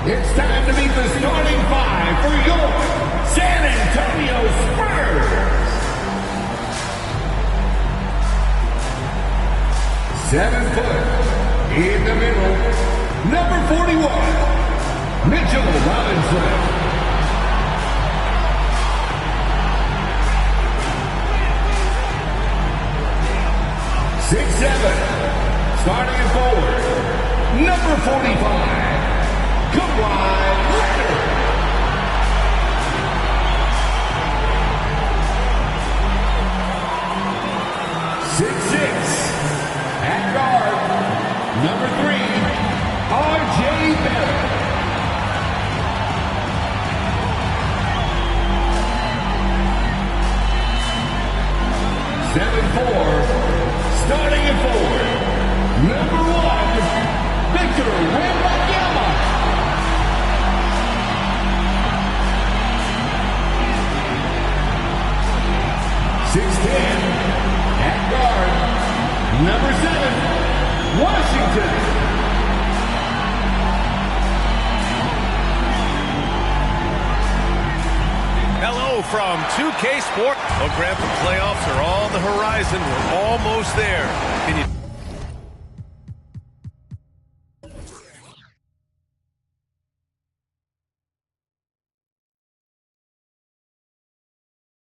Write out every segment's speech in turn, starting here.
It's time to meet the starting five for your San Antonio Spurs. 7 foot in the middle, number 41, Mitchell Robinson. 6'7", starting at forward, number 45, Kawhi Leonard. 6'6", at guard, number 3, R.J. Barrett. 7'4", starting at forward, number 1, Victor Wembanyama. 6'10", at guard, number 7, Washington. Hello from 2K Sport. Well, Grant, the playoffs are on the horizon. We're almost there. Can you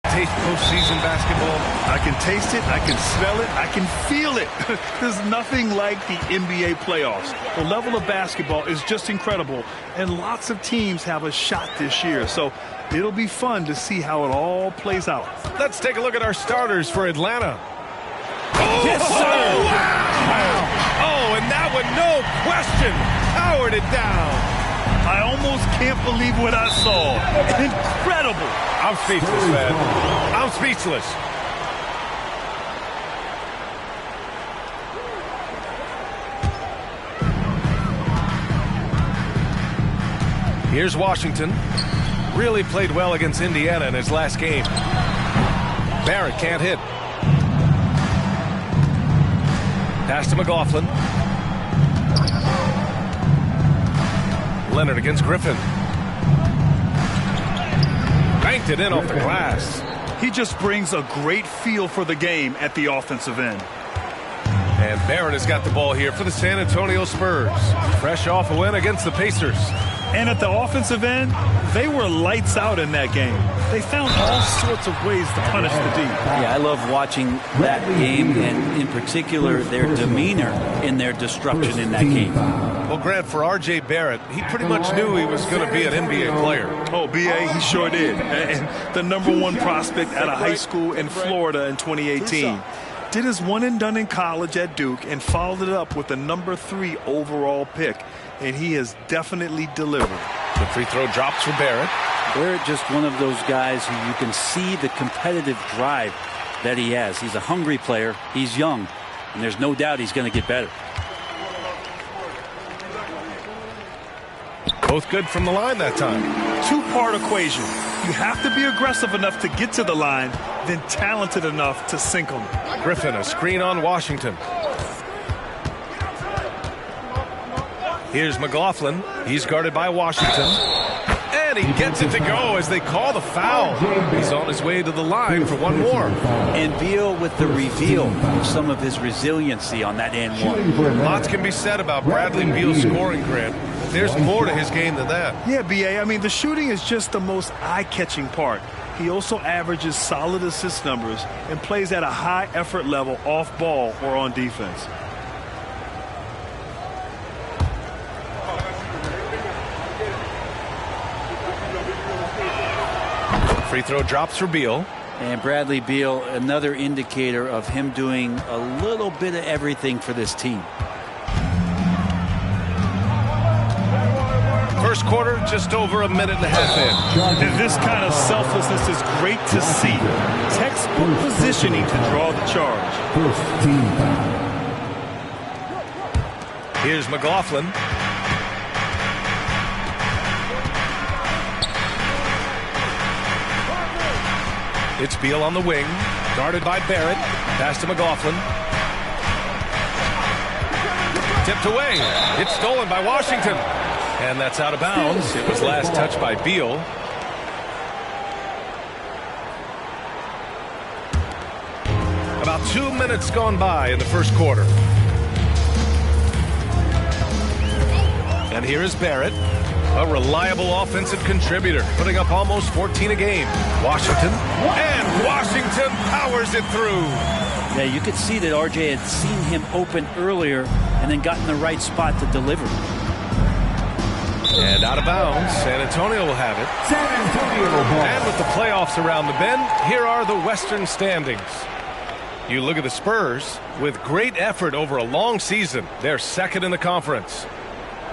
taste postseason basketball? I can taste it, I can smell it, I can feel it. There's nothing like the NBA playoffs. The level of basketball is just incredible, and lots of teams have a shot this year. So it'll be fun to see how it all plays out. Let's take a look at our starters for Atlanta. Oh, yes, sir! Wow! Oh, and that one, no question, powered it down. I almost can't believe what I saw. Incredible. I'm speechless, man. I'm speechless. Here's Washington. Really played well against Indiana in his last game. Barrett can't hit. Pass to McLaughlin. Leonard against Griffin. Banked it in off the glass. He just brings a great feel for the game at the offensive end. And Barrett has got the ball here for the San Antonio Spurs. Fresh off a win against the Pacers. And at the offensive end, they were lights out in that game. They found all sorts of ways to punish the D. Yeah, I love watching that game, and in particular, their demeanor in their destruction in that game. Well, Grant, for R.J. Barrett, he pretty much knew he was going to be an NBA player. Oh, B.A., he sure did. And the #1 prospect out of high school in Florida in 2018. Did his one and done in college at Duke and followed it up with the #3 overall pick. And he has definitely delivered. The free throw drops for Barrett. Barrett, just one of those guys who you can see the competitive drive that he has. He's a hungry player. He's young. And there's no doubt he's going to get better. Both good from the line that time. Two-part equation. You have to be aggressive enough to get to the line, then talented enough to sink them. Griffin, a screen on Washington. Here's McLaughlin. He's guarded by Washington. And he gets it to go as they call the foul. He's on his way to the line for one more. And Beal with the reveal of some of his resiliency on that and one. Lots can be said about Bradley Beal's scoring, Grant. There's more to his game than that. Yeah, B.A., I mean, the shooting is just the most eye-catching part. He also averages solid assist numbers and plays at a high effort level off ball or on defense. Free throw drops for Beal. And Bradley Beal, another indicator of him doing a little bit of everything for this team. First quarter, just over a minute and a half in. And this kind of selflessness is great to see. Textbook positioning to draw the charge. Here's McLaughlin. It's Beal on the wing, guarded by Barrett. Pass to McLaughlin. Tipped away. It's stolen by Washington. And that's out of bounds. It was last touched by Beal. About 2 minutes gone by in the first quarter. And here is Barrett, a reliable offensive contributor, putting up almost 14 a game. Washington, and Washington powers it through. Yeah, you could see that RJ had seen him open earlier and then got in the right spot to deliver. And out of bounds, San Antonio will have it. San Antonio ball. And with the playoffs around the bend, here are the Western standings. You look at the Spurs, with great effort over a long season, they're second in the conference.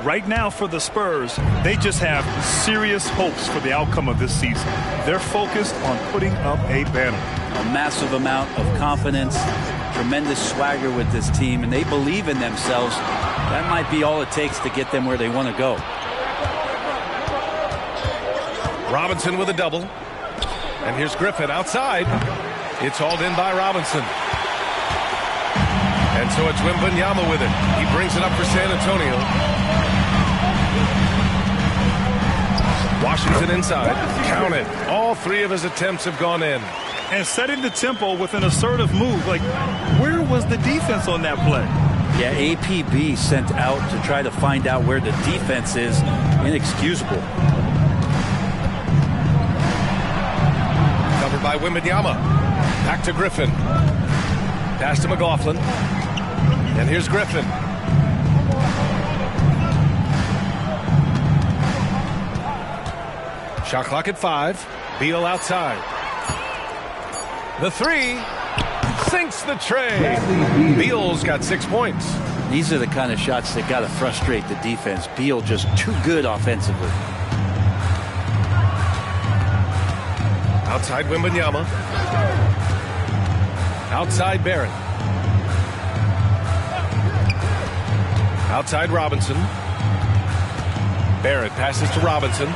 Right now for the Spurs, they just have serious hopes for the outcome of this season. They're focused on putting up a banner. A massive amount of confidence, tremendous swagger with this team, and they believe in themselves. That might be all it takes to get them where they want to go. Robinson with a double. And here's Griffin outside. It's hauled in by Robinson. And so it's Wembanyama with it. He brings it up for San Antonio. Washington inside. Count it. All three of his attempts have gone in. And setting the tempo with an assertive move. Like, where was the defense on that play? Yeah, APB sent out to try to find out where the defense is. Inexcusable. Covered by Wembanyama. Back to Griffin. Pass to McLaughlin. And here's Griffin. Shot clock at 5. Beal outside. The three sinks the tray. Beal's got 6 points. These are the kind of shots that got to frustrate the defense. Beal just too good offensively. Outside Wembanyama. Outside Barrett. Outside Robinson. Barrett passes to Robinson.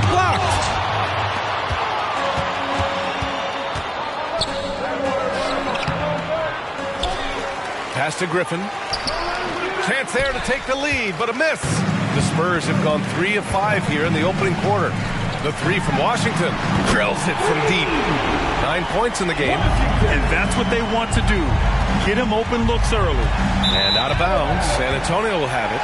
Blocked! Pass to Griffin. Chance there to take the lead, but a miss. The Spurs have gone 3 of 5 here in the opening quarter. The three from Washington drills it from deep. 9 points in the game. And that's what they want to do. Get him open looks early. And out of bounds. San Antonio will have it.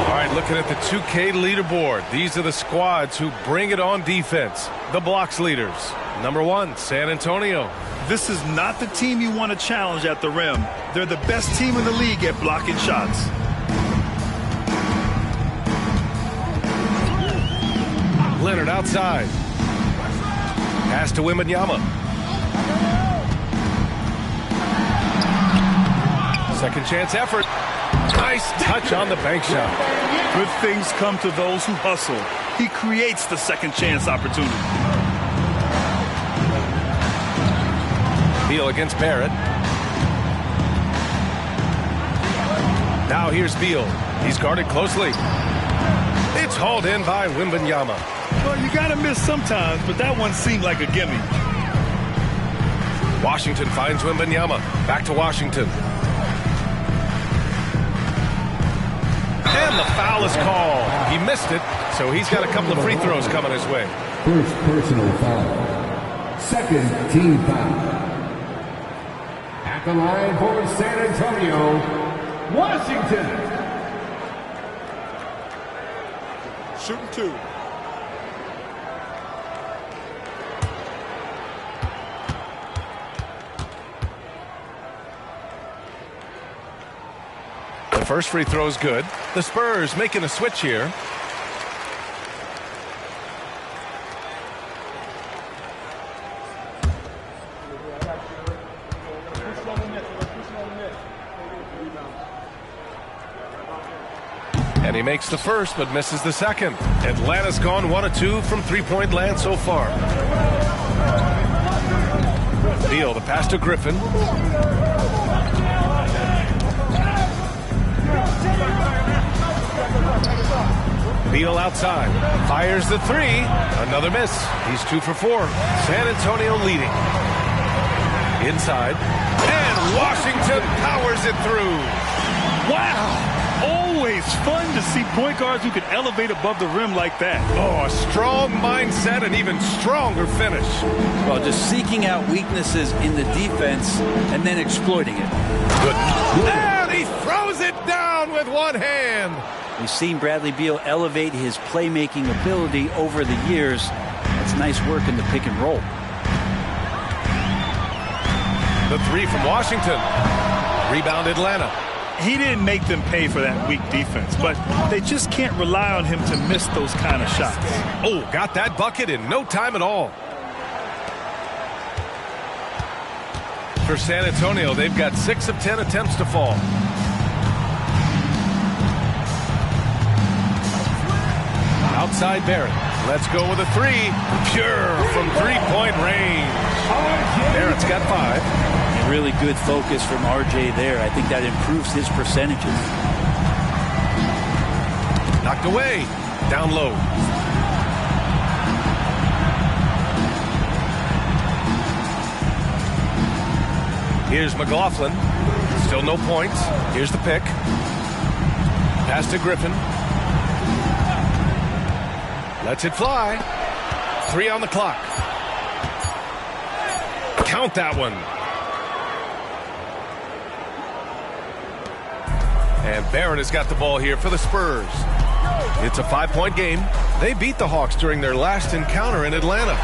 All right, looking at the 2K leaderboard. These are the squads who bring it on defense. The blocks leaders. Number 1, San Antonio. This is not the team you want to challenge at the rim. They're the best team in the league at blocking shots. Leonard outside. Pass to Wembanyama. Second chance effort. Nice touch on the bank shot. Good things come to those who hustle. He creates the second chance opportunity. Beal against Barrett. Now here's Beal. He's guarded closely. It's hauled in by Wembanyama. Well, you got to miss sometimes, but that one seemed like a gimme. Washington finds Wembanyama. Back to Washington. And the foul is called. He missed it, so he's got a couple of free throws coming his way. First personal foul. Second team foul. At the line for San Antonio, Washington. Shooting 2. The first free throw is good. The Spurs making a switch here. And he makes the first, but misses the second. Atlanta's gone 1 of 2 from three-point land so far. Beal, the pass to Griffin. Beal outside. Fires the three. Another miss. He's 2 for 4. San Antonio leading. Inside. And Washington powers it through. Wow! Always fun to see point guards who can elevate above the rim like that. Oh, a strong mindset and even stronger finish. Well, just seeking out weaknesses in the defense and then exploiting it. Good. And he throws it down with one hand. We've seen Bradley Beal elevate his playmaking ability over the years. That's nice work in the pick and roll. The three from Washington. Rebound Atlanta. He didn't make them pay for that weak defense, but they just can't rely on him to miss those kind of shots. Oh, got that bucket in no time at all. For San Antonio, they've got 6 of 10 attempts to fall. Outside Barrett. Let's go with a three. Pure from three-point range. Barrett's got 5. Really good focus from RJ there. I think that improves his percentages. Knocked away. Down low. Here's McLaughlin. Still no points. Here's the pick. Pass to Griffin. Lets it fly. 3 on the clock. Count that one. And Barrett has got the ball here for the Spurs. It's a 5-point game. They beat the Hawks during their last encounter in Atlanta.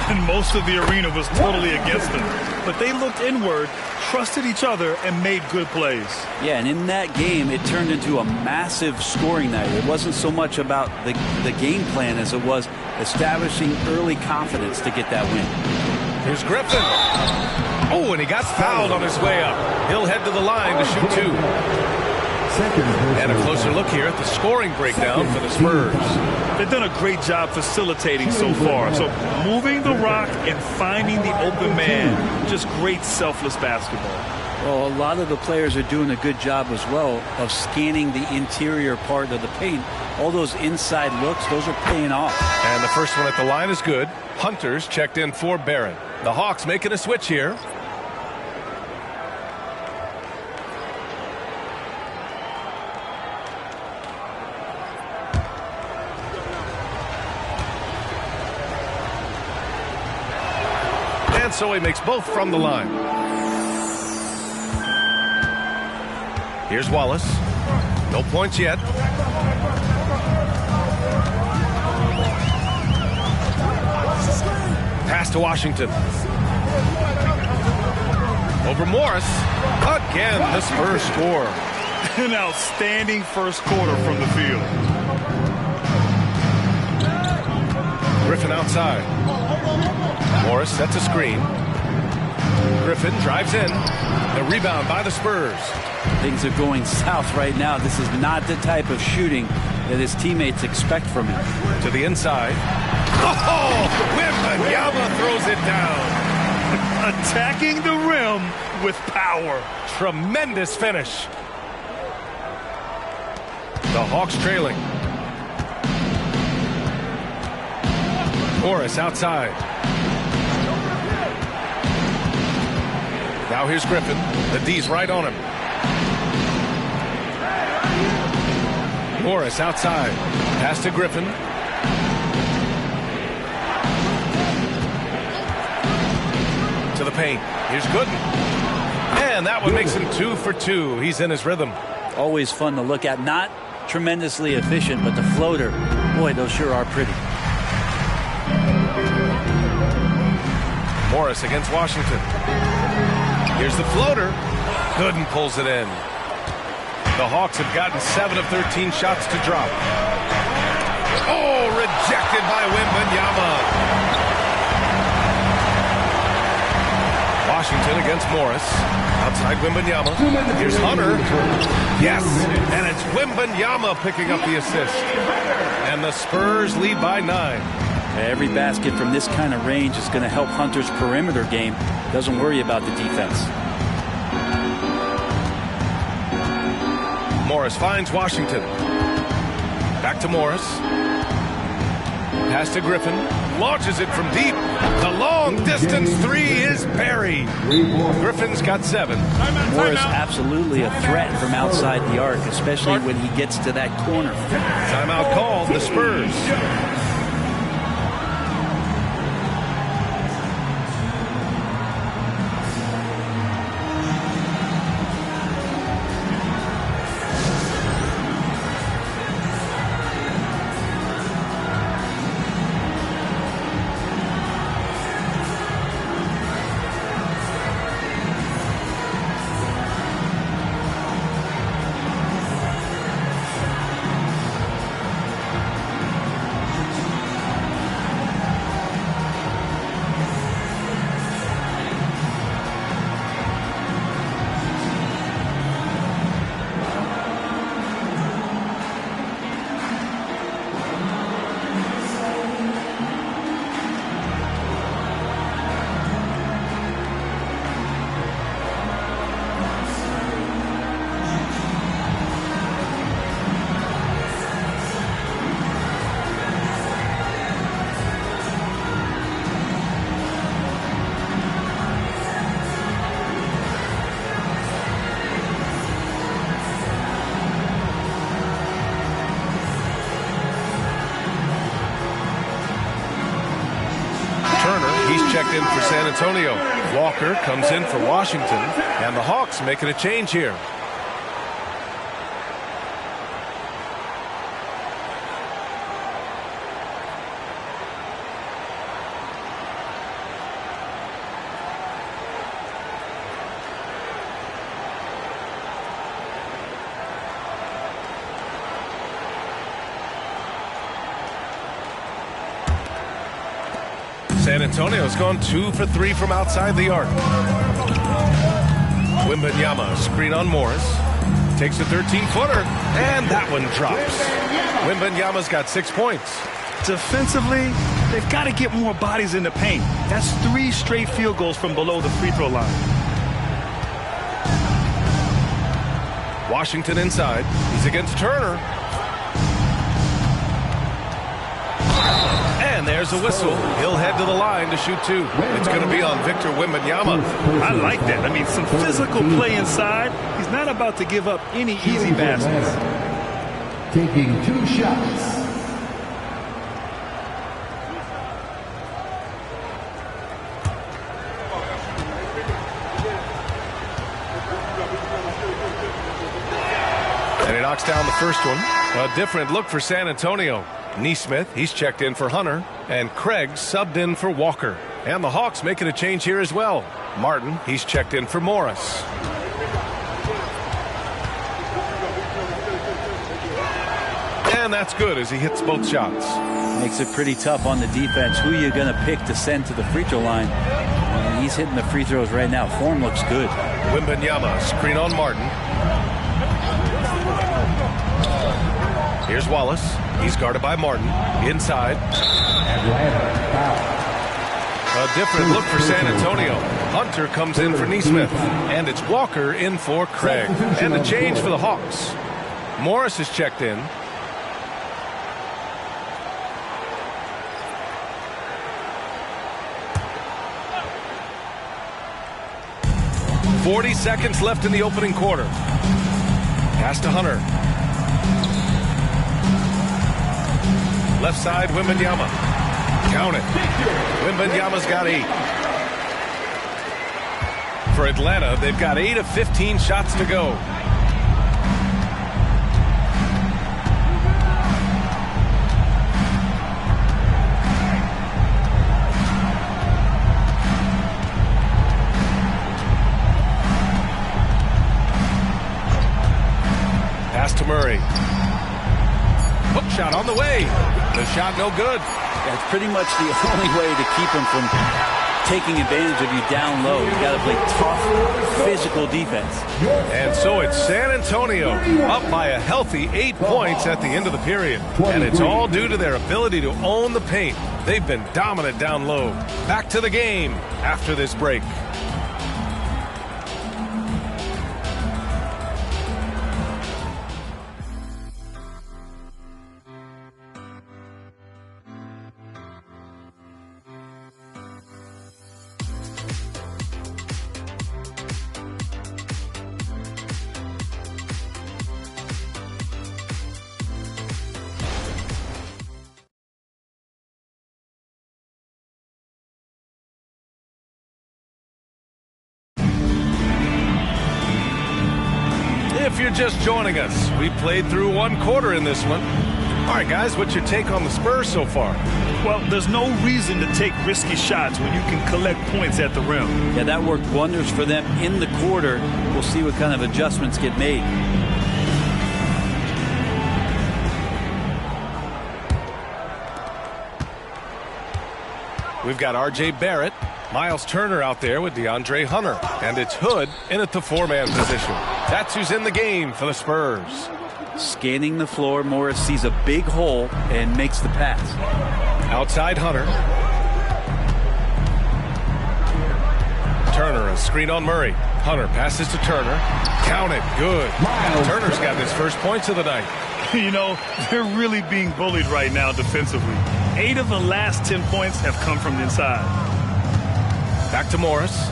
And most of the arena was totally against them. But they looked inward, trusted each other, and made good plays. Yeah, and in that game, it turned into a massive scoring night. It wasn't so much about the game plan as it was establishing early confidence to get that win. Here's Griffin. Oh, and he got fouled on his way up. He'll head to the line to shoot 2. And a closer look here at the scoring breakdown for the Spurs. They've done a great job facilitating so far. So moving the rock and finding the open man. Just great selfless basketball. Well, a lot of the players are doing a good job as well of scanning the interior part of the paint. All those inside looks, those are paying off. And the first one at the line is good. Hunter's checked in for Barrett. The Hawks making a switch here. And so he makes both from the line. Here's Wallace. No points yet. Pass to Washington. Over Morris. Again, the Spurs score. An outstanding first quarter from the field. Griffin outside. Morris sets a screen. Griffin drives in. The rebound by the Spurs. Things are going south right now. This is not the type of shooting that his teammates expect from him. To the inside. Oh! Wembanyama throws it down. Attacking the rim with power. Tremendous finish. The Hawks trailing. Morris outside. Now here's Griffin. The D's right on him. Morris outside. Pass to Griffin. To the paint. Here's Gooden. And that one makes him 2 for 2. He's in his rhythm. Always fun to look at. Not tremendously efficient, but the floater, boy, those sure are pretty. Morris against Washington. Here's the floater. Gooden pulls it in. The Hawks have gotten 7 of 13 shots to drop. Oh, rejected by Wembanyama. Washington against Morris. Outside Wembanyama. Here's Hunter. Yes, and it's Wembanyama picking up the assist. And the Spurs lead by 9. Every basket from this kind of range is going to help Hunter's perimeter game. Doesn't worry about the defense. Morris finds Washington. Back to Morris. Pass to Griffin. launches it from deep. The long-distance three is buried. Griffin's got 7. Morris absolutely a threat from outside the arc, especially when he gets to that corner. Timeout called, the Spurs. Checked in for San Antonio. Walker comes in for Washington, and the Hawks making a change here. San Antonio's gone 2 for 3 from outside the arc. Wembanyama, screen on Morris. Takes a 13-footer, and that one drops. Wembanyama's got 6 points. Defensively, they've got to get more bodies in the paint. That's 3 straight field goals from below the free throw line. Washington inside. He's against Turner. And there's a whistle. He'll head to the line to shoot 2. It's going to be on Victor Wembanyama. I like that. I mean, some physical play inside. He's not about to give up any easy baskets. Taking 2 shots. And he knocks down the first one. A different look for San Antonio. Neesmith, he's checked in for Hunter, and Craig subbed in for Walker. And the Hawks making a change here as well. Martin, he's checked in for Morris. And that's good as he hits both shots. Makes it pretty tough on the defense. Who you're going to pick to send to the free throw line. And he's hitting the free throws right now. Form looks good. Wembanyama, screen on Martin. Here's Wallace. He's guarded by Martin. Inside. A different look for San Antonio. Hunter comes in for Neesmith. And it's Walker in for Craig. And the change for the Hawks. Morris is checked in. .40 seconds left in the opening quarter. Pass to Hunter. Left side, Wembanyama. Count it. Wembanyama's got 8. For Atlanta, they've got 8 of 15 shots to go. Pass to Murray. Hook shot on the way. The shot no good. That's pretty much the only way to keep him from taking advantage of you down low. You got to play tough, physical defense. And so it's San Antonio up by a healthy 8 points at the end of the period. And it's all due to their ability to own the paint. They've been dominant down low. Back to the game after this break. If you're just joining us, we played through one quarter in this one. All right, guys, what's your take on the Spurs so far? Well, there's no reason to take risky shots when you can collect points at the rim. Yeah, that worked wonders for them in the quarter. We'll see what kind of adjustments get made. We've got R.J. Barrett, Miles Turner out there with DeAndre Hunter, and it's Hood in at the four-man position. That's who's in the game for the Spurs. Scanning the floor, Morris sees a big hole and makes the pass. Outside Hunter. Turner, a screen on Murray. Hunter passes to Turner. Count it. Good. Turner's got his first points of the night. You know, they're really being bullied right now defensively. 8 of the last 10 points have come from the inside. Back to Morris.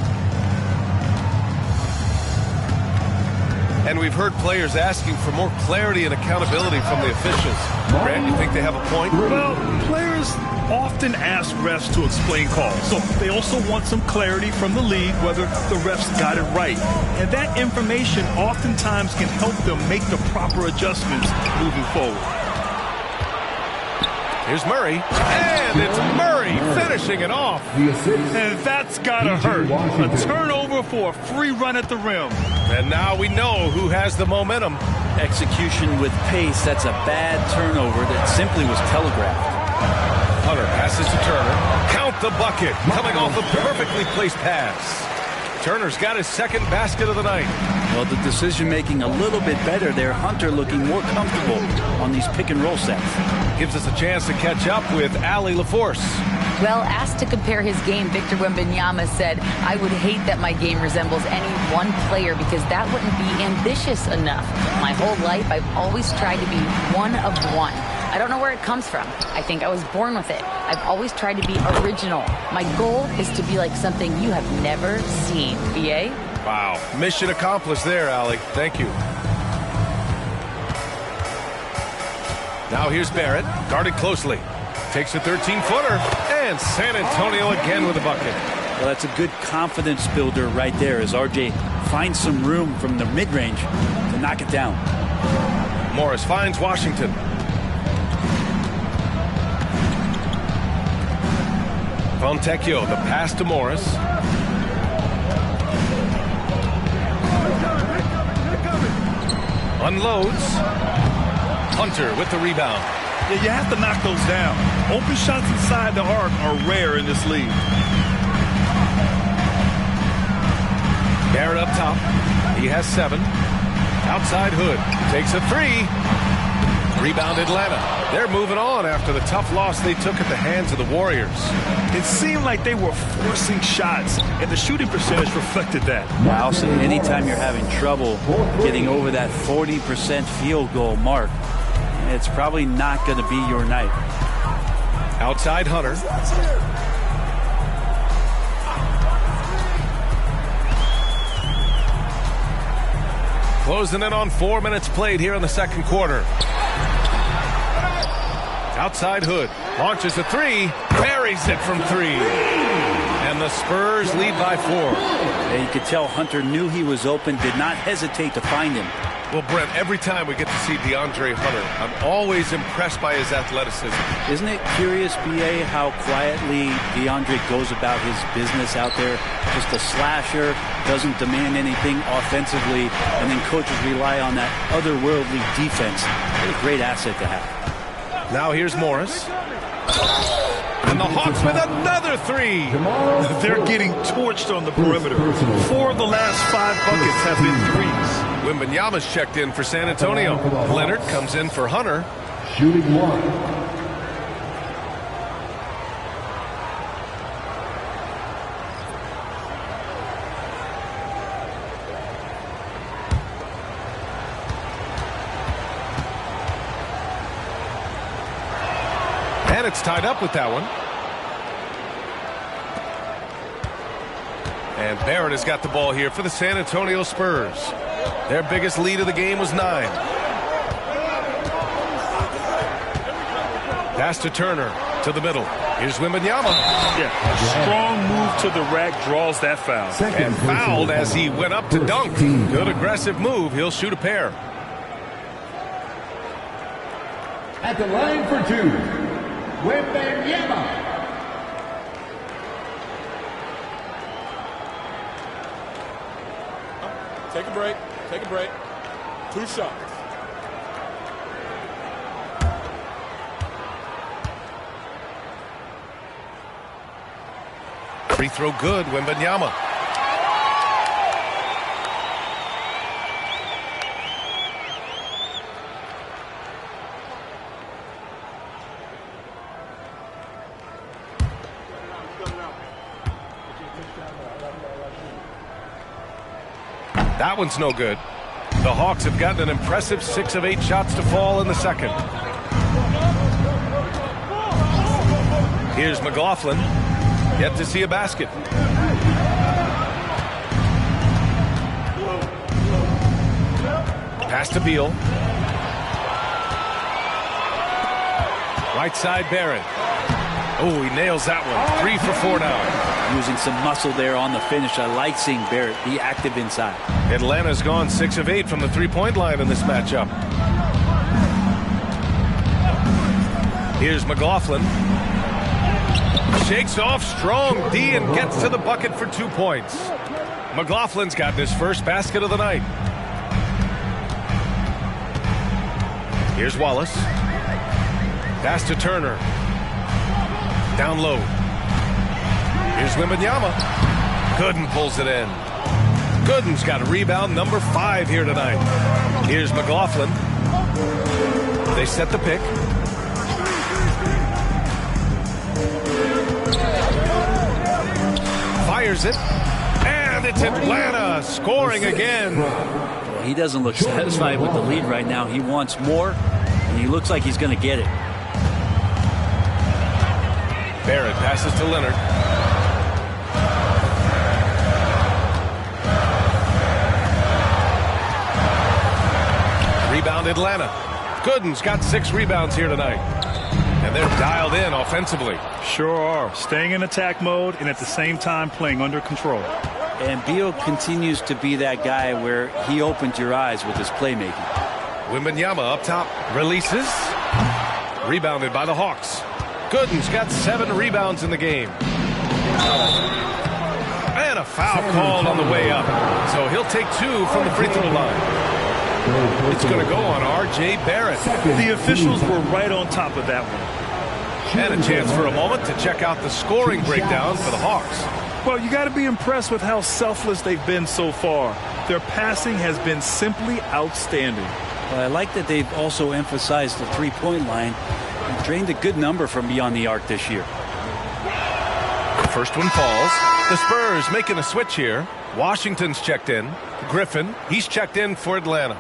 And we've heard players asking for more clarity and accountability from the officials. Grant, you think they have a point? Well, players often ask refs to explain calls. So they also want some clarity from the league whether the refs got it right. And that information oftentimes can help them make the proper adjustments moving forward. Here's Murray. And it's Murray finishing it off. And that's gotta hurt. A turnover for a free run at the rim. And now we know who has the momentum. Execution with pace. That's a bad turnover that simply was telegraphed. Hunter passes to Turner. Count the bucket. Coming off a perfectly placed pass. Turner's got his second basket of the night. Well, the decision-making a little bit better there. Hunter looking more comfortable on these pick-and-roll sets. Gives us a chance to catch up with Allie LaForce. Well, asked to compare his game, Victor Wembanyama said, "I would hate that my game resembles any one player because that wouldn't be ambitious enough. My whole life, I've always tried to be one of one. I don't know where it comes from. I think I was born with it. I've always tried to be original. My goal is to be like something you have never seen." BA? Wow. Mission accomplished there, Allie. Thank you. Now here's Barrett, guarded closely. Takes a 13-footer, and San Antonio again with a bucket. Well, that's a good confidence builder right there as RJ finds some room from the mid-range to knock it down. Morris finds Washington. Fontecchio, the pass to Morris. Unloads. Hunter with the rebound. Yeah, you have to knock those down. Open shots inside the arc are rare in this league. Barrett up top. He has 7. Outside Hood. Takes a 3. Rebound Atlanta. They're moving on after the tough loss they took at the hands of the Warriors. It seemed like they were forcing shots, and the shooting percentage reflected that. Wow, so anytime you're having trouble getting over that 40% field goal mark, it's probably not going to be your night. Outside Hunter. Closing in on 4 minutes played here in the second quarter. Outside Hood. Launches a 3. Buries it from 3. And the Spurs lead by 4. And you could tell Hunter knew he was open, did not hesitate to find him. Well, Brent, every time we get to see DeAndre Hunter, I'm always impressed by his athleticism. Isn't it curious, BA, how quietly DeAndre goes about his business out there? Just a slasher, doesn't demand anything offensively, and then coaches rely on that otherworldly defense. What a great asset to have. Now here's Morris. And the Hawks with another 3. They're getting torched on the perimeter. 4 of the last 5 buckets have been threes. Wembanyama's checked in for San Antonio. Leonard comes in for Hunter. Shooting 1. And it's tied up with that one. And Barrett has got the ball here for the San Antonio Spurs. Their biggest lead of the game was 9. Pass to Turner. To the middle. Here's Wembanyama. Yeah, a strong move to the rack draws that foul. And fouled as he went up to dunk. Good aggressive move. He'll shoot a pair. At the line for two, Wembanyama. Take a break. Take a break. 2 shots. Free throw good, Wembanyama. That one's no good. The Hawks have gotten an impressive 6 of 8 shots to fall in the second. Here's McLaughlin. Yet to see a basket. Pass to Beal. Right side Barrett. Oh, he nails that one. 3 for 4 now. Using some muscle there on the finish. I like seeing Barrett be active inside. Atlanta's gone 6 of 8 from the three-point line in this matchup. Here's McLaughlin. Shakes off strong D and gets to the bucket for 2 points. McLaughlin's gotten his first basket of the night. Here's Wallace. Pass to Turner. Down low. Here's Wembanyama. Gooden pulls it in. Gooden's got a rebound number 5 here tonight. Here's McLaughlin. They set the pick. Fires it. And it's Atlanta scoring again. Well, he doesn't look satisfied with the lead right now. He wants more, and he looks like he's going to get it. Barrett passes to Leonard. Rebound Atlanta. Gooden's got 6 rebounds here tonight. And they're dialed in offensively. Sure are. Staying in attack mode and at the same time playing under control. And Beal continues to be that guy where he opens your eyes with his playmaking. Wembanyama up top. Releases. Rebounded by the Hawks. Gooden's got 7 rebounds in the game. And a foul called on the way up. So he'll take 2 from the free throw line. It's going to go on R.J. Barrett. The officials were right on top of that one. And a chance for a moment to check out the scoring breakdown for the Hawks. Well, you got to be impressed with how selfless they've been so far. Their passing has been simply outstanding. Well, I like that they've also emphasized the three-point line and drained a good number from beyond the arc this year. The first one falls. The Spurs making a switch here. Washington's checked in. Griffin, he's checked in for Atlanta.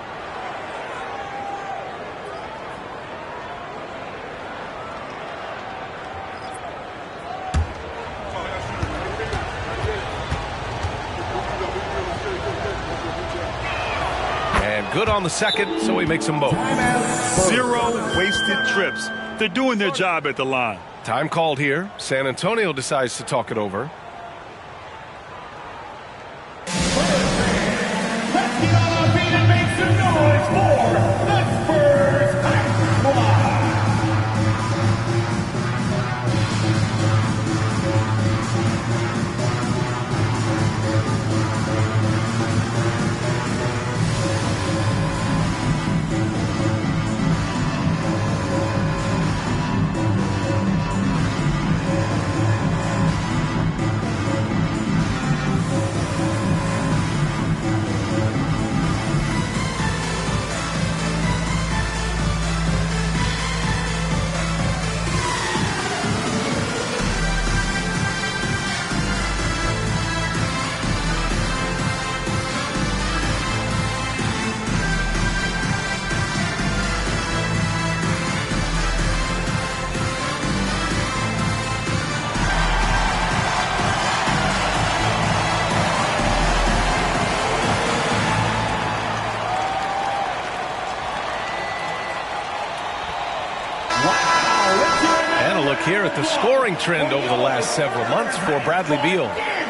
And good on the second, so he makes them both. 0 wasted trips. They're doing their job at the line. Time called here. San Antonio decides to talk it over. Let's get on our feet and make some noise for the Spurs High Squad. here at the scoring trend over the last several months for Bradley Beal.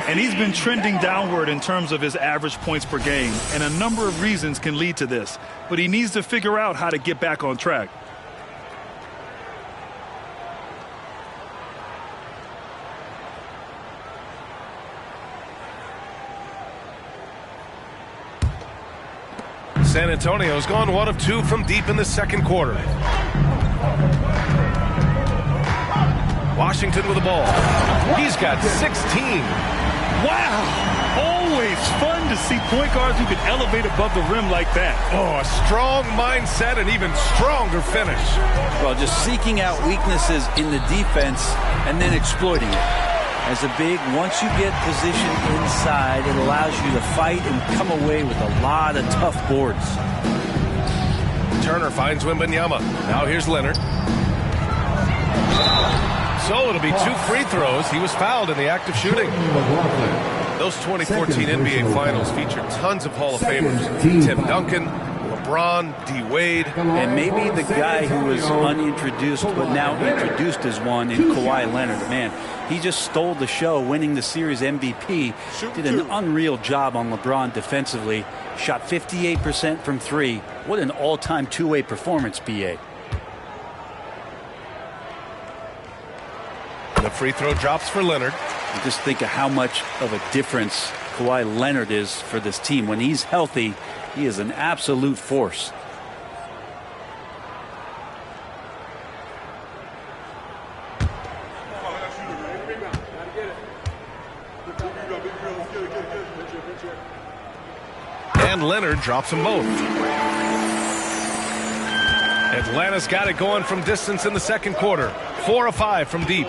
And he's been trending downward in terms of his average points per game, and a number of reasons can lead to this. But he needs to figure out how to get back on track. San Antonio's gone 1 of 2 from deep in the second quarter. Washington with the ball. He's got 16. Wow! Always fun to see point guards who can elevate above the rim like that. Oh, a strong mindset and even stronger finish. Well, just seeking out weaknesses in the defense and then exploiting it. As a big, once you get positioned inside, it allows you to fight and come away with a lot of tough boards. Turner finds Wembanyama. Now here's Leonard. So it'll be 2 free throws. He was fouled in the act of shooting. Those 2014 NBA Finals featured tons of Hall of Famers. Tim Duncan, LeBron, D. Wade. And maybe the guy who was unintroduced but now introduced as one in Kawhi Leonard. Man, he just stole the show, winning the series MVP. Did an unreal job on LeBron defensively. Shot 58% from 3. What an all-time two-way performance, B.A. The free throw drops for Leonard. And just think of how much of a difference Kawhi Leonard is for this team. When he's healthy, he is an absolute force. And Leonard drops them both. Atlanta's got it going from distance in the second quarter. 4 of 5 from deep.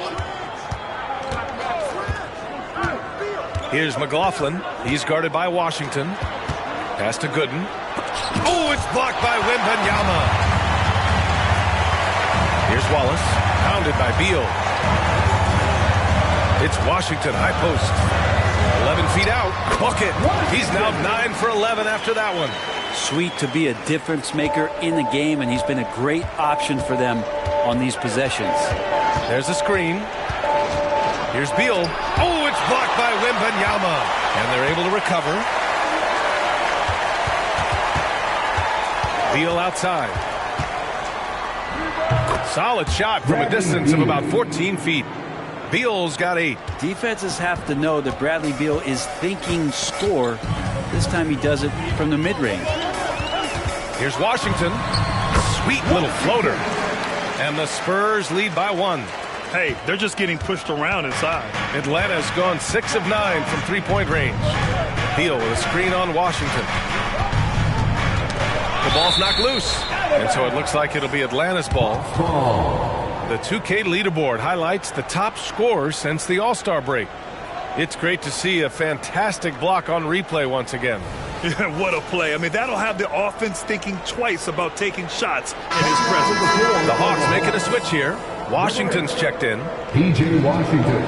Here's McLaughlin. He's guarded by Washington. Pass to Gooden. Oh, it's blocked by Wembanyama. Here's Wallace. Pounded by Beal. It's Washington, high post. 11 feet out. Bucket. He's now 9 for 11 after that one. Sweet to be a difference maker in the game, and he's been a great option for them on these possessions. There's a screen. Here's Beal. Oh, it's blocked by Wembanyama. And they're able to recover. Beal outside. Solid shot from a distance of about 14 feet. Beal's got 8. Defenses have to know that Bradley Beal is thinking score. This time he does it from the mid-range. Here's Washington. Sweet little floater. And the Spurs lead by 1. Hey, they're just getting pushed around inside. Atlanta's gone 6 of 9 from three-point range. Beal with a screen on Washington. The ball's knocked loose. And so it looks like it'll be Atlanta's ball. The 2K leaderboard highlights the top scorers since the All-Star break. It's great to see a fantastic block on replay once again. Yeah, what a play. I mean, that'll have the offense thinking twice about taking shots in his presence. The Hawks making a switch here. Washington's checked in. P.J. Washington.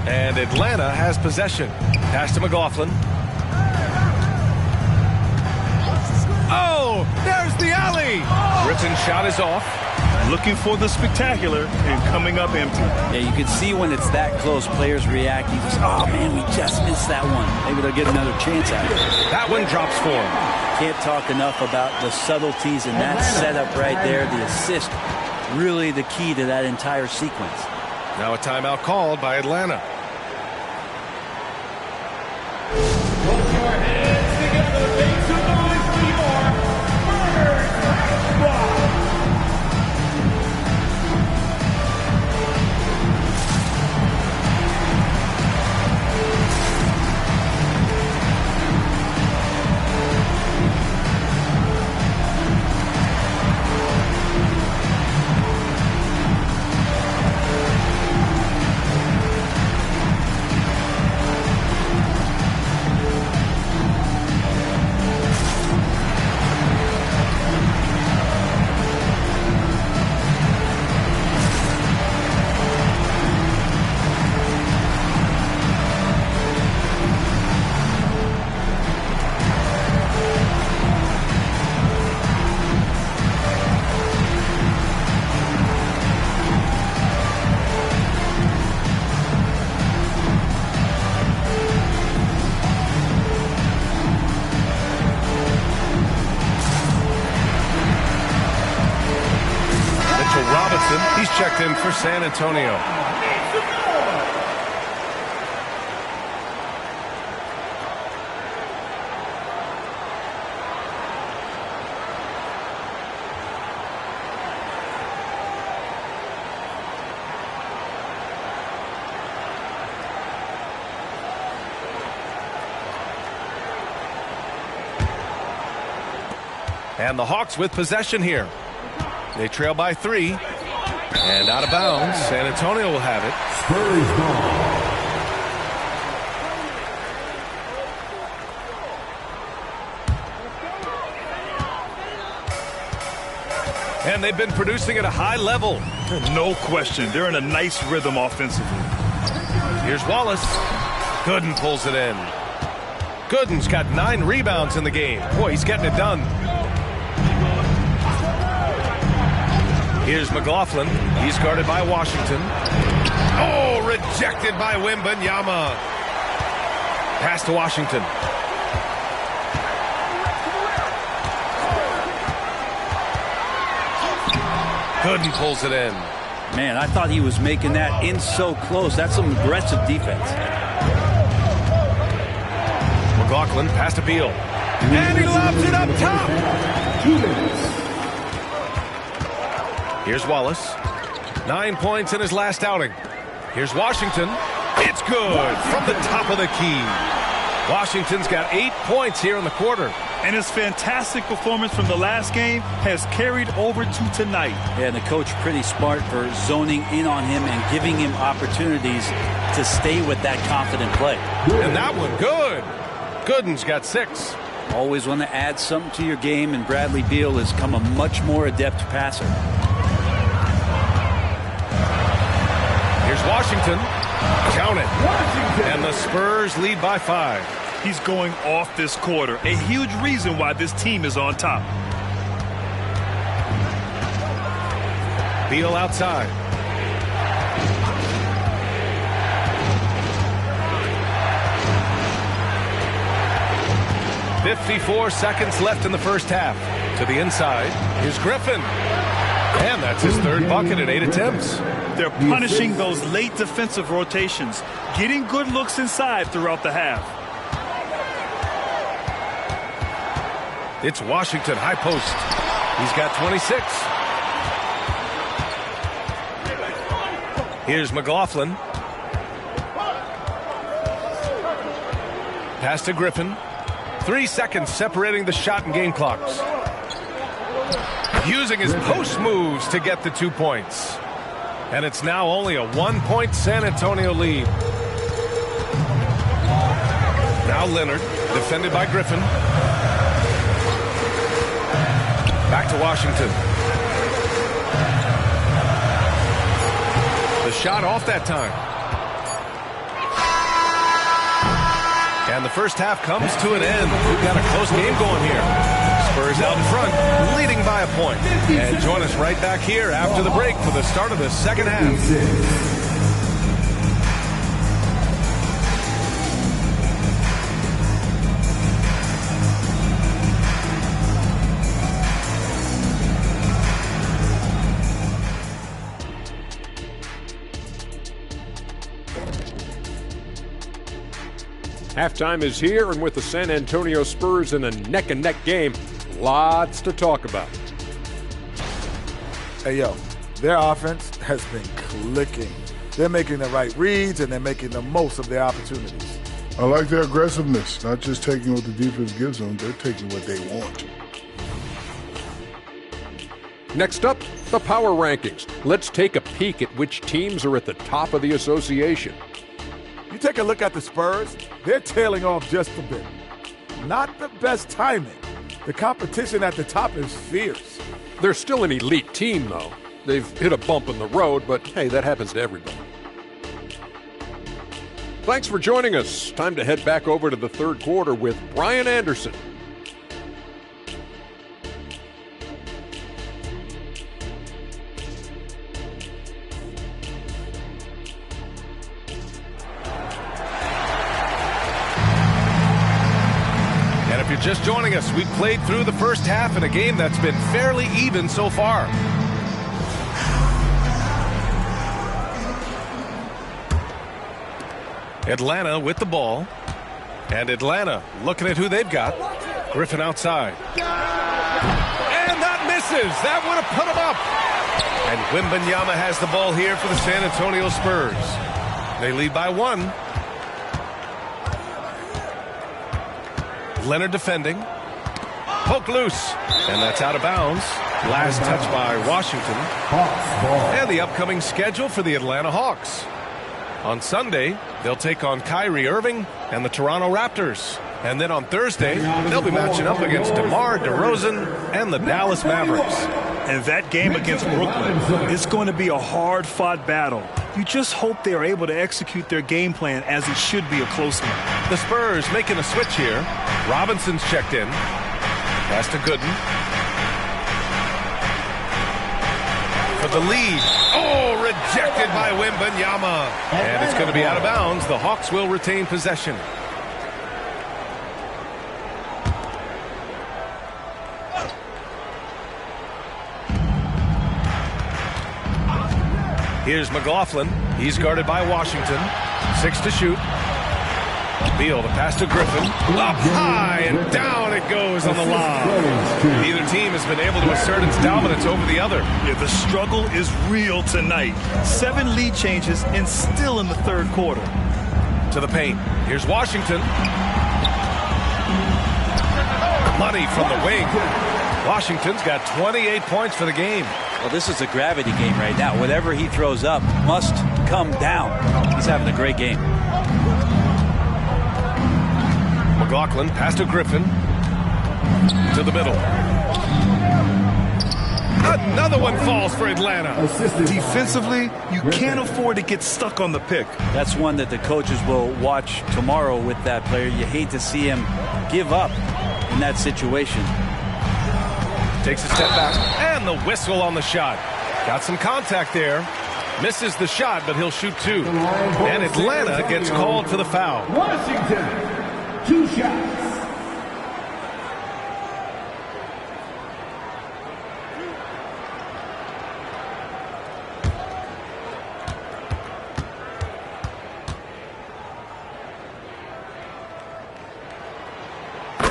And Atlanta has possession. Pass to McLaughlin. Oh, there's the alley. Griffin's shot is off. Looking for the spectacular and coming up empty. Yeah, you can see when it's that close, players react. You just, oh, man, we just missed that one. Maybe they'll get another chance at it. That one drops for him. Can't talk enough about the subtleties in that setup right there. The assist, really the key to that entire sequence. Now a timeout called by Atlanta. Put your hands together. Make some noise for your Murderers Rock. San Antonio. And the Hawks with possession here. They trail by 3. And out of bounds. San Antonio will have it. Spurs ball. And they've been producing at a high level. No question. They're in a nice rhythm offensively. Here's Wallace. Gooden pulls it in. Gooden's got 9 rebounds in the game. Boy, he's getting it done. Here's McLaughlin. He's guarded by Washington. Oh, rejected by Wembanyama. Pass to Washington. Gooden pulls it in. Man, I thought he was making that in so close. That's some aggressive defense. McLaughlin pass to Beal. And he lobs it up top. 2 minutes. Here's Wallace. 9 points in his last outing. Here's Washington. It's good from the top of the key. Washington's got 8 points here in the quarter. And his fantastic performance from the last game has carried over to tonight. Yeah, and the coach pretty smart for zoning in on him and giving him opportunities to stay with that confident play. And that one good. Gooden's got 6. Always want to add something to your game, and Bradley Beal has come a much more adept passer. Here's Washington. Count it. Washington. And the Spurs lead by 5. He's going off this quarter. A huge reason why this team is on top. Beal outside. .54 seconds left in the first half. To the inside. Here's Griffin. And that's his 3rd bucket in 8 attempts. They're punishing those late defensive rotations, getting good looks inside throughout the half. It's Washington, high post. He's got 26. Here's McLaughlin. Pass to Griffin. 3 seconds separating the shot and game clocks. Using his post moves to get the 2 points. And it's now only a 1-point San Antonio lead. Now Leonard, defended by Griffin. Back to Washington. The shot off that time. And the first half comes to an end. We've got a close game going here. Spurs out in front, leading by a point. And join us right back here after the break for the start of the second half. Halftime is here, and with the San Antonio Spurs in a neck-and-neck game, lots to talk about. Hey, yo, their offense has been clicking. They're making the right reads, and they're making the most of their opportunities. I like their aggressiveness, not just taking what the defense gives them, they're taking what they want. Next up, the power rankings. Let's take a peek at which teams are at the top of the association. You take a look at the Spurs, they're tailing off just a bit. Not the best timing. The competition at the top is fierce. They're still an elite team, though. They've hit a bump in the road, but hey, that happens to everybody. Thanks for joining us. Time to head back over to the third quarter with Brian Anderson. If you're just joining us, we've played through the first half in a game that's been fairly even so far. Atlanta with the ball. And Atlanta looking at who they've got. Griffin outside. And that misses. That would have put him up. And Wembanyama has the ball here for the San Antonio Spurs. They lead by 1. Leonard defending. Poke loose. And that's out of bounds. Last touch by Washington. And the upcoming schedule for the Atlanta Hawks. On Sunday, they'll take on Kyrie Irving and the Toronto Raptors. And then on Thursday, they'll be matching up against DeMar DeRozan and the Dallas Mavericks. And that game against Brooklyn is going to be a hard-fought battle. You just hope they are able to execute their game plan as it should be a close one. The Spurs making a switch here. Robinson's checked in. Pass to Gooden. For the lead. Oh, rejected by Wembanyama. And it's going to be out of bounds. The Hawks will retain possession. Here's McLaughlin. He's guarded by Washington. 6 to shoot. Beal, the pass to Griffin. Up high and down it goes on the lob. Neither team has been able to assert its dominance over the other. Yeah, the struggle is real tonight. 7 lead changes and still in the third quarter. To the paint. Here's Washington. Money from the wing. Washington's got 28 points for the game. Well, this is a gravity game right now. Whatever he throws up must come down. He's having a great game. McLaughlin, pass to Griffin. To the middle. Another one falls for Atlanta. Defensively, you can't afford to get stuck on the pick. That's one that the coaches will watch tomorrow with that player. You hate to see him give up in that situation. Takes a step back, and the whistle on the shot. Got some contact there. Misses the shot, but he'll shoot 2. And Atlanta gets called for the foul. Washington, 2 shots.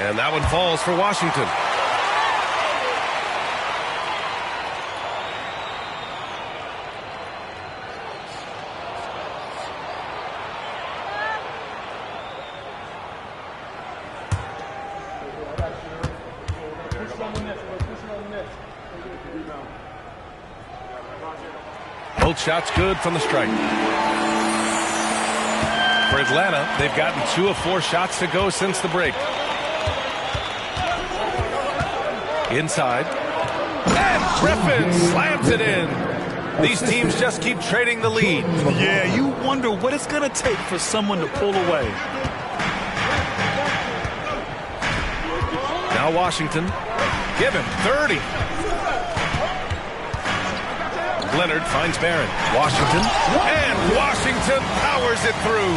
And that one falls for Washington. Both shots good from the stripe. For Atlanta, they've gotten 2 of 4 shots to go since the break. Inside. And Griffin slams it in. These teams just keep trading the lead. Yeah, you wonder what it's going to take for someone to pull away. Now Washington. Give him 30. Leonard finds Barron. Washington. And Washington powers it through.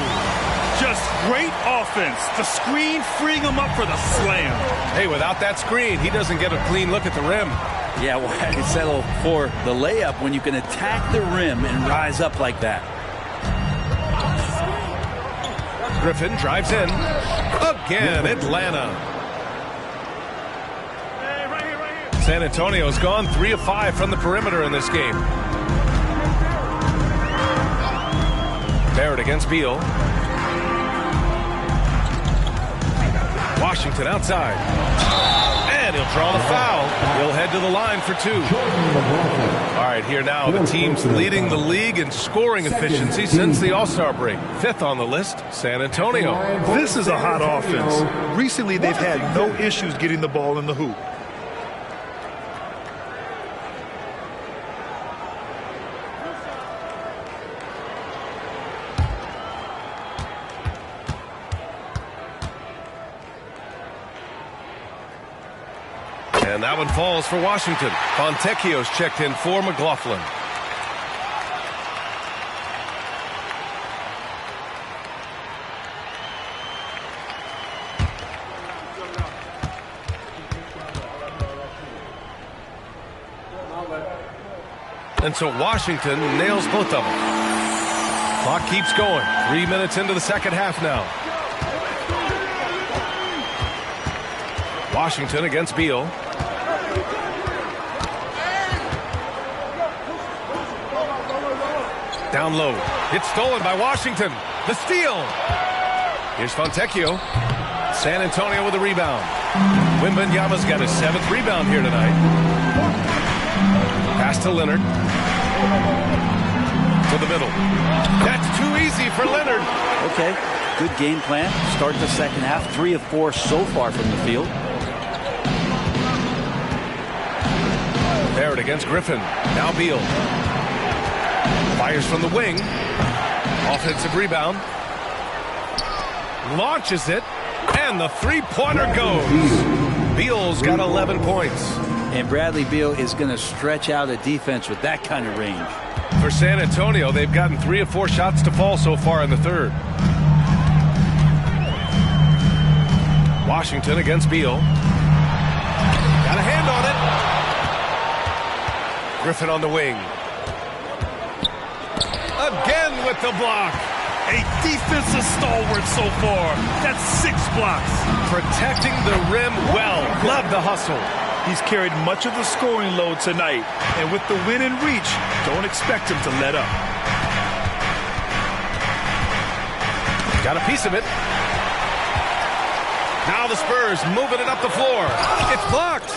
Just great offense. The screen freeing him up for the slam. Hey, without that screen, he doesn't get a clean look at the rim. Yeah, why settle for the layup when you can attack the rim and rise up like that? Griffin drives in. Again, Atlanta. San Antonio's gone 3 of 5 from the perimeter in this game. Barrett against Beal. Washington outside. And he'll draw the foul. He'll head to the line for 2. All right, here now, the teams leading the league in scoring efficiency since the All-Star break. 5th on the list, San Antonio. This is a hot offense. Recently, they've had no issues getting the ball in the hoop. And that one falls for Washington. Fontecchio's checked in for McLaughlin. And so Washington nails both of them. Clock keeps going. 3 minutes into the second half now. Washington against Beal. Down low. It's stolen by Washington. The steal. Here's Fontecchio. San Antonio with a rebound. Wembanyama's got his 7th rebound here tonight. Pass to Leonard. To the middle. That's too easy for Leonard. Okay, good game plan. Start the second half. 3 of 4 so far from the field. Barrett against Griffin. Now Beal. Fires from the wing. Offensive rebound. Launches it. And the three-pointer goes. Beal's got 11 points. And Bradley Beal is going to stretch out a defense with that kind of range. For San Antonio, they've gotten 3 of 4 shots to fall so far in the third. Washington against Beal. Got a hand on it. Griffin on the wing. Again with the block. A defensive stalwart so far. That's 6 blocks. Protecting the rim well. Love the hustle. He's carried much of the scoring load tonight. And with the win in reach, don't expect him to let up. Got a piece of it. Now the Spurs moving it up the floor. It's blocked.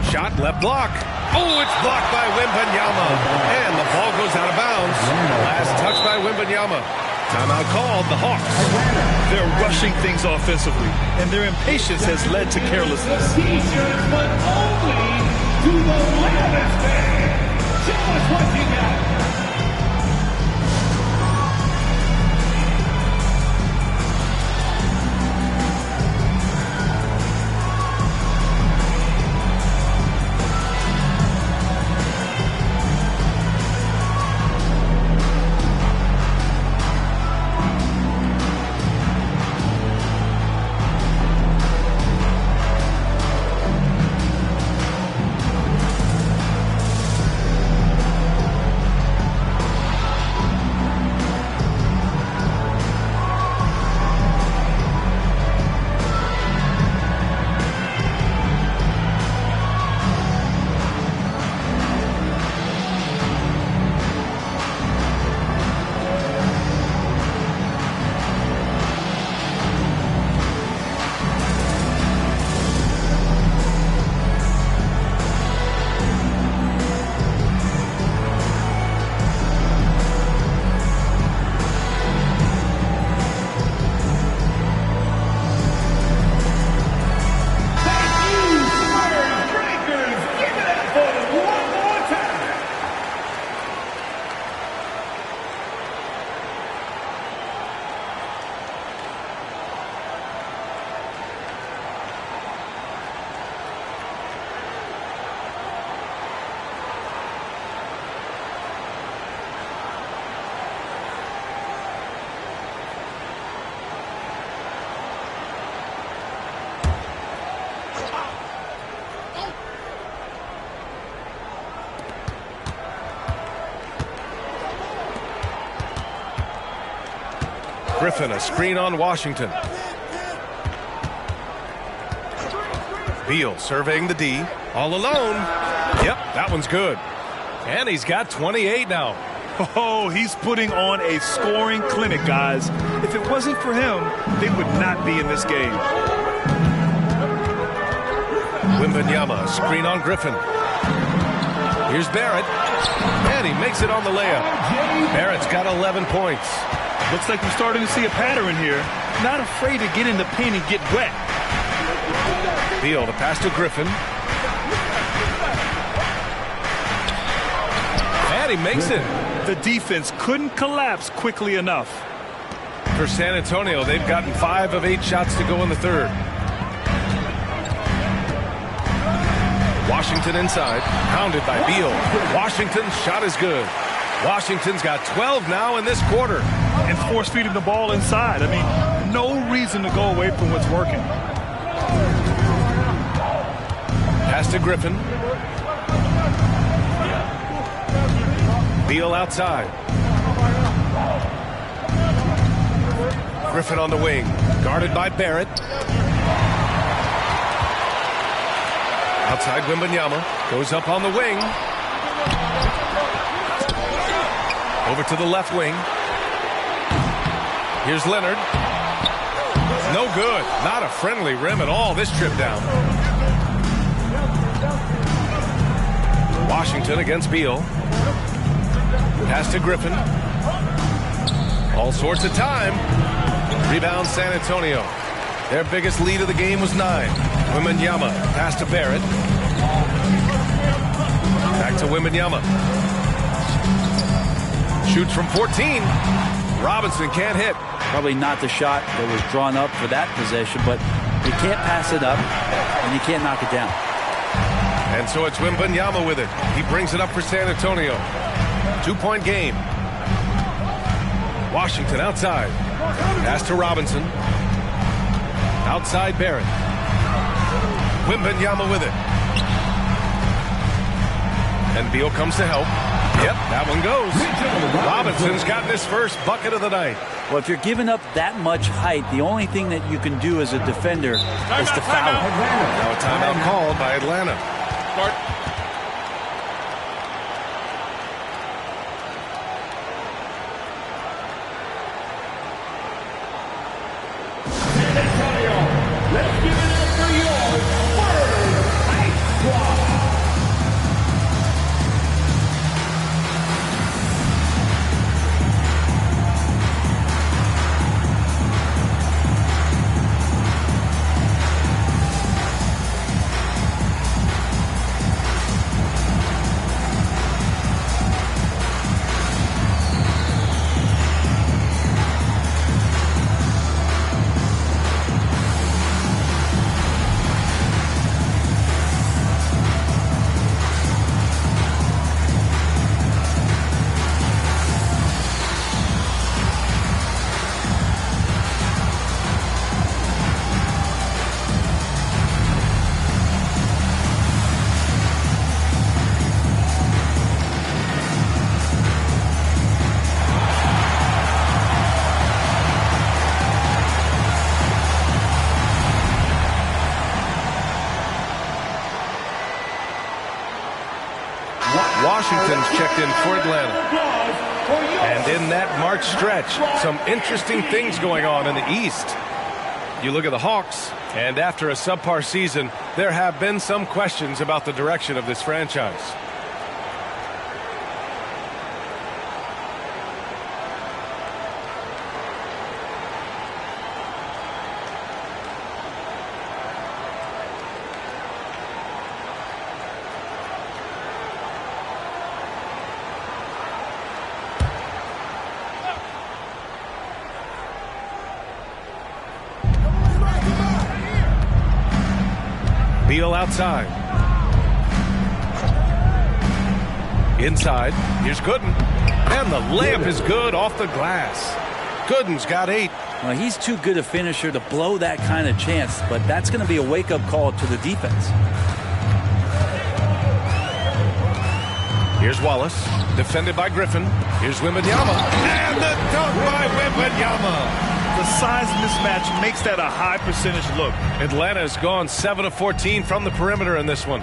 Shot left block. Oh, it's blocked by Wembanyama. And the ball goes out of bounds. Last touch by Wembanyama. Timeout called, the Hawks. They're rushing things offensively, and their impatience has led to carelessness. T-shirts, but only to the loudest fan. Show us what you got. Griffin, a screen on Washington. Beal surveying the D. All alone. Yep, that one's good. And he's got 28 now. Oh, he's putting on a scoring clinic, guys. If it wasn't for him, they would not be in this game. Wembanyama, screen on Griffin. Here's Barrett. And he makes it on the layup. Barrett's got 11 points. Looks like we're starting to see a pattern here. Not afraid to get in the paint and get wet. Beal, the pass to Griffin. And he makes it. The defense couldn't collapse quickly enough. For San Antonio, they've gotten 5 of 8 shots to go in the third. Washington inside, pounded by Beal. Washington's shot is good. Washington's got 12 now in this quarter. And force feeding the ball inside. I mean, no reason to go away from what's working. Pass to Griffin. Beal outside. Griffin on the wing, guarded by Barrett. Outside Wembanyama, goes up on the wing. Over to the left wing. Here's Leonard. No good. Not a friendly rim at all this trip down. Washington against Beal. Pass to Griffin. All sorts of time. Rebound San Antonio. Their biggest lead of the game was 9. Wembanyama. Pass to Barrett. Back to Wembanyama. Shoots from 14. Robinson can't hit. Probably not the shot that was drawn up for that possession, but you can't pass it up and you can't knock it down. And so it's Wembanyama with it. He brings it up for San Antonio. 2-point game. Washington outside. Pass to Robinson. Outside Barrett. Wembanyama with it. And Beal comes to help. Yep, that one goes. Robinson's gotten his first bucket of the night. Well, if you're giving up that much height, the only thing that you can do as a defender is to foul. Now a timeout called by Atlanta. Start. San Antonio, let's give it up for your first ice squad. Washington's checked in for Atlanta. And in that March stretch, some interesting things going on in the East. You look at the Hawks, and after a subpar season, there have been some questions about the direction of this franchise. Beal outside. Inside. Here's Gooden. And the layup is good off the glass. Gooden's got 8. Well, he's too good a finisher to blow that kind of chance, but that's going to be a wake-up call to the defense. Here's Wallace. Defended by Griffin. Here's Wembanyama. And the dunk by Wembanyama. The size mismatch makes that a high percentage look. Atlanta has gone 7 of 14 from the perimeter in this one.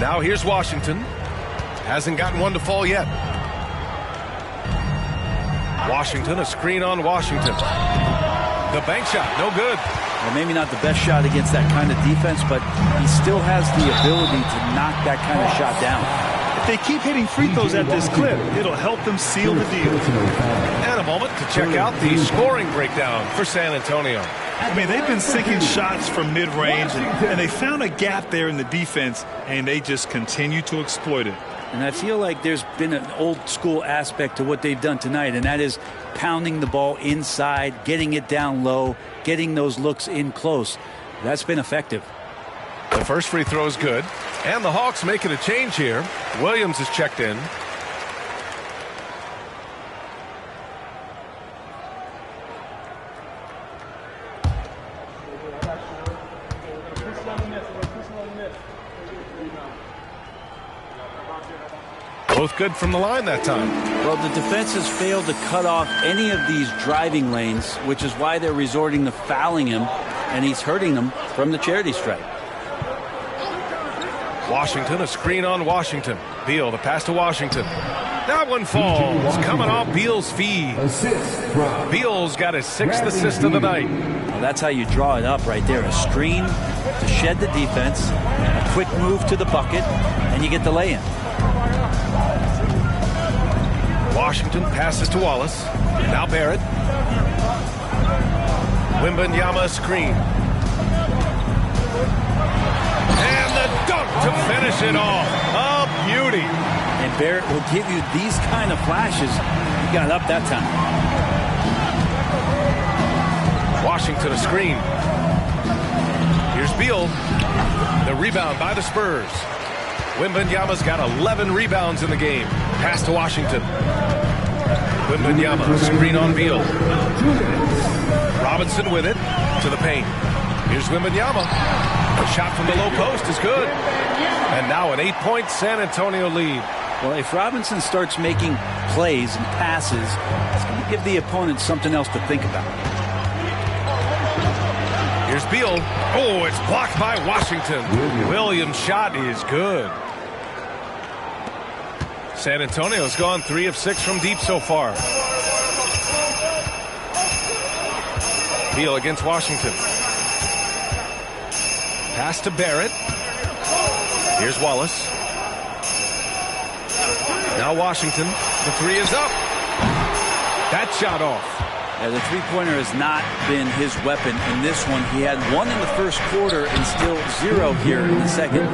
Now here's Washington. Hasn't gotten one to fall yet. Washington, a screen on Washington. The bank shot, no good. Well, maybe not the best shot against that kind of defense, but he still has the ability to knock that kind of shot down. If they keep hitting free throws at this clip, it'll help them seal the deal. And a moment to check out the scoring breakdown for San Antonio. I mean, they've been sinking shots from mid-range, and they found a gap there in the defense, and they just continue to exploit it. And I feel like there's been an old-school aspect to what they've done tonight, and that is pounding the ball inside, getting it down low, getting those looks in close. That's been effective. The first free throw is good. And the Hawks making a change here. Williams is checked in. Both good from the line that time. Well, the defense has failed to cut off any of these driving lanes, which is why they're resorting to fouling him, and he's hurting them from the charity stripe. Washington, a screen on Washington. Beal, the pass to Washington. That one falls, coming off Beal's feed. Beal's got his 6th assist of the night. Well, that's how you draw it up right there. A screen to shed the defense, a quick move to the bucket, and you get the lay-in. Washington passes to Wallace. Now Barrett. Wembanyama screen. And the dunk to finish it off. A beauty. And Barrett will give you these kind of flashes. He got up that time. Washington a screen. Here's Beal. The rebound by the Spurs. Wembanyama's got 11 rebounds in the game. Pass to Washington. Wembanyama, screen on Beal. Robinson with it to the paint. Here's Wembanyama. A shot from the low post is good. And now an 8-point San Antonio lead. Well, if Robinson starts making plays and passes, it's going to give the opponent something else to think about. Here's Beal. Oh, it's blocked by Washington. Williams' shot is good. San Antonio's gone 3 of 6 from deep so far. Beal against Washington. Pass to Barrett. Here's Wallace. Now Washington. The 3 is up. That shot off. Yeah, the three-pointer has not been his weapon in this one. He had 1 in the first quarter and still 0 here in the second.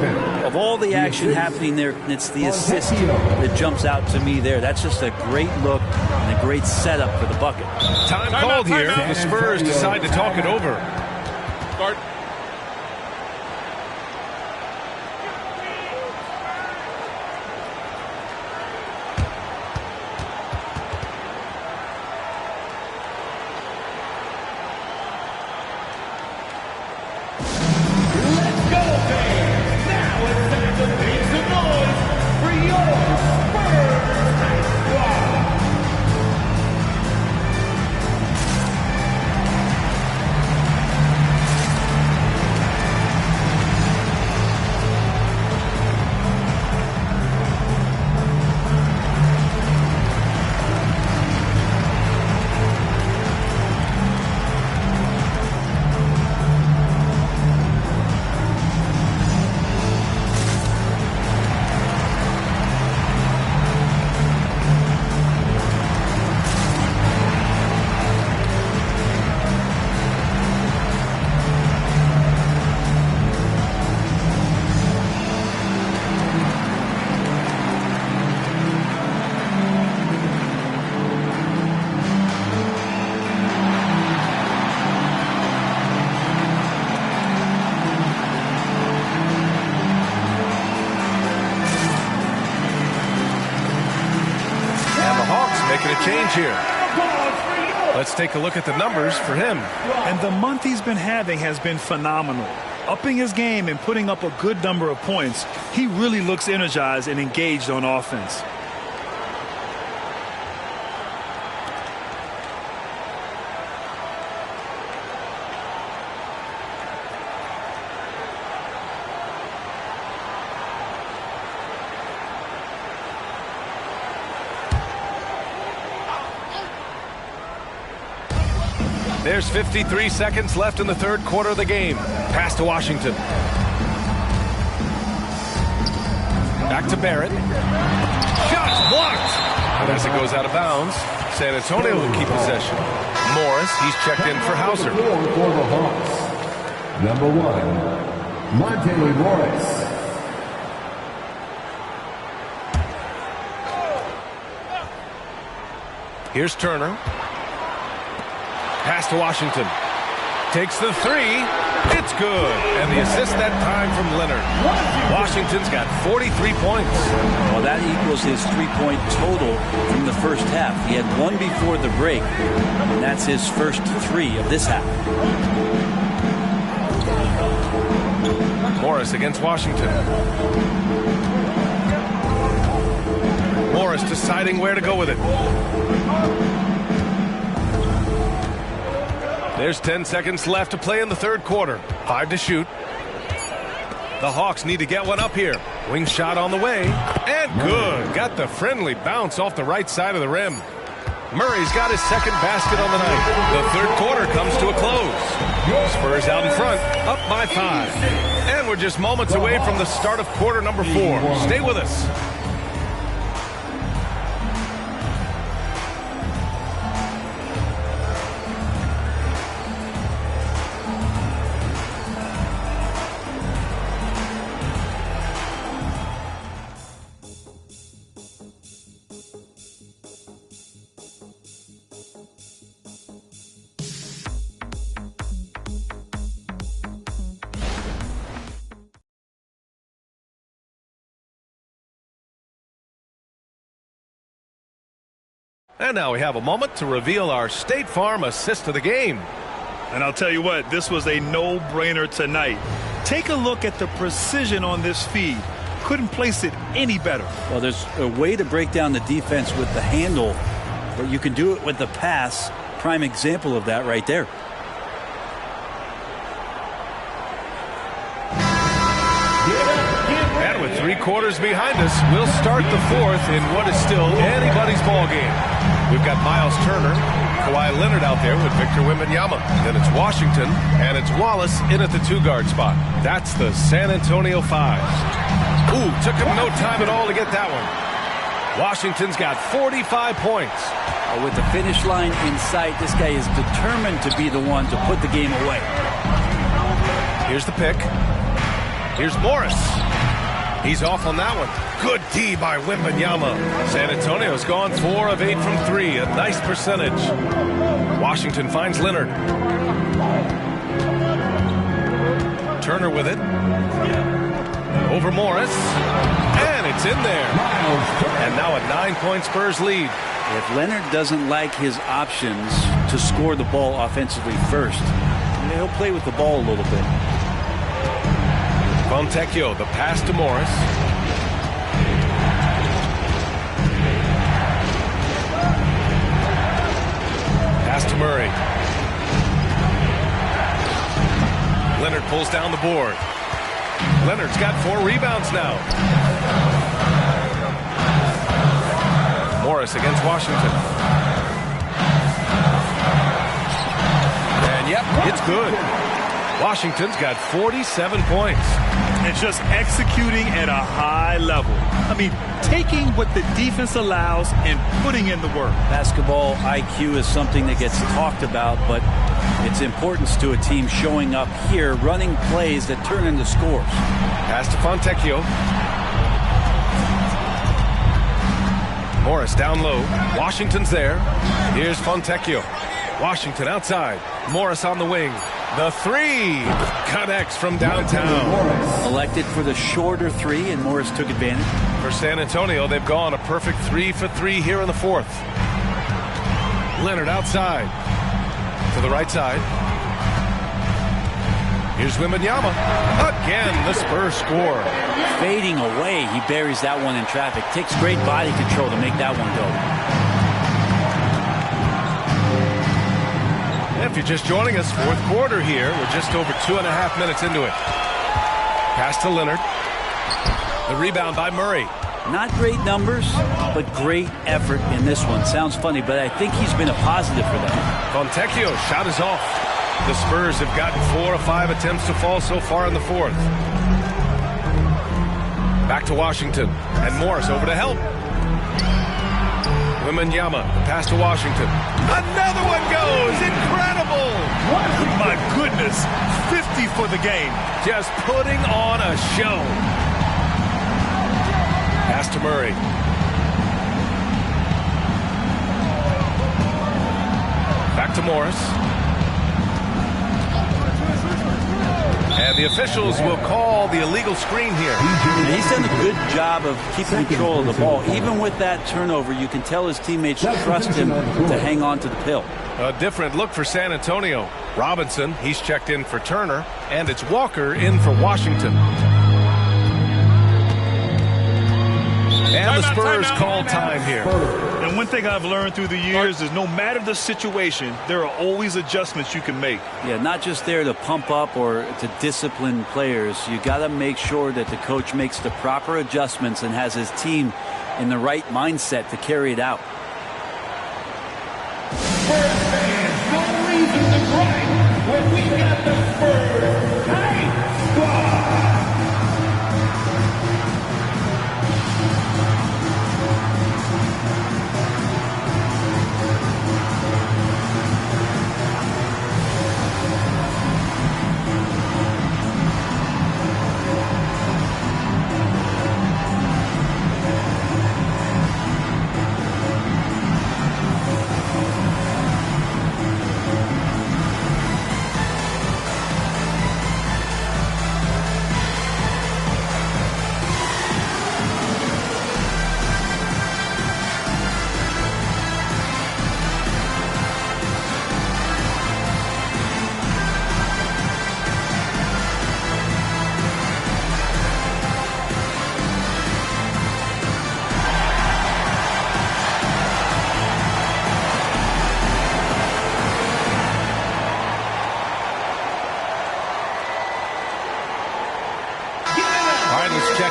Of all the action happening there, it's the assist that jumps out to me there. That's just a great look and a great setup for the bucket. Time called here. The Spurs decide to talk it over. Start. Change here. Let's take a look at the numbers for him. And the month he's been having has been phenomenal. Upping his game and putting up a good number of points, he really looks energized and engaged on offense. There's 53 seconds left in the third quarter of the game. Pass to Washington. Back to Barrett. Shots blocked. And as it goes out of bounds, San Antonio will keep possession. Morris, he's checked in for Hauser. For the Hawks, number 1, Monte Morris. Here's Turner. Pass to Washington. Takes the 3. It's good. And the assist that time from Leonard. Washington's got 43 points. Well, that equals his 3-point total from the first half. He had 1 before the break, and that's his first 3 of this half. Morris against Washington. deciding where to go with it. There's 10 seconds left to play in the third quarter. 5 to shoot. The Hawks need to get one up here. Wing shot on the way. And good. Got the friendly bounce off the right side of the rim. Murray's got his second basket on the night. The third quarter comes to a close. Spurs out in front, up by 5. And we're just moments away from the start of quarter number 4. Stay with us. And now we have a moment to reveal our State Farm assist of the game. And I'll tell you what, this was a no-brainer tonight. Take a look at the precision on this feed. Couldn't place it any better. Well, there's a way to break down the defense with the handle, but you can do it with the pass. Prime example of that right there. And with 3 quarters behind us, we'll start the fourth in what is still anybody's ball game. We've got Miles Turner, Kawhi Leonard out there with Victor Wembanyama. Then it's Washington, and it's Wallace in at the 2-guard spot. That's the San Antonio Fives. Ooh, took him no time at all to get that one. Washington's got 45 points. With the finish line in sight, this guy is determined to be the one to put the game away. Here's the pick. Here's Morris. He's off on that one. Good D by Wembanyama. San Antonio's gone 4 of 8 from 3. A nice percentage. Washington finds Leonard. Turner with it. Over Morris. And it's in there. And now a 9-point Spurs lead. If Leonard doesn't like his options to score the ball offensively first, he'll play with the ball a little bit. Fontecchio, the pass to Morris. Pass to Murray. Leonard pulls down the board. Leonard's got 4 rebounds now. Morris against Washington. And yep, it's good. Washington's got 47 points. It's just executing at a high level. I mean, taking what the defense allows and putting in the work. Basketball IQ is something that gets talked about, but its importance to a team showing up here, running plays that turn into scores. Pass to Fontecchio. Morris down low. Washington's there. Here's Fontecchio. Washington outside. Morris on the wing. The 3 connects from downtown. Elected for the shorter 3, and Morris took advantage. For San Antonio, they've gone a perfect 3 for 3 here in the fourth. Leonard outside. To the right side. Here's Wembanyama. Again, the Spurs score. Fading away, he buries that one in traffic. Takes great body control to make that one go. If you're just joining us, fourth quarter here. We're just over 2.5 minutes into it. Pass to Leonard. The rebound by Murray. Not great numbers, but great effort in this one. Sounds funny, but I think he's been a positive for them. Fontecchio shot is off. The Spurs have gotten 4 of 5 attempts to fall so far in the fourth. Back to Washington. And Morris over to help. Wembanyama, the pass to Washington. Another one goes! Incredible! My goodness, 50 for the game. Just putting on a show. Pass to Murray. Back to Morris. And the officials will call the illegal screen here. He's done a good job of keeping control of the ball. Even with that turnover, you can tell his teammates trust him to hang on to the pill. A different look for San Antonio. Robinson, he's checked in for Turner, and it's Walker in for Washington. And the Spurs call time here. And one thing I've learned through the years is no matter the situation, there are always adjustments you can make. Yeah, not just there to pump up or to discipline players. You got to make sure that the coach makes the proper adjustments and has his team in the right mindset to carry it out. Spurs fans, no reason to gripe when we got the Spurs Night Squad.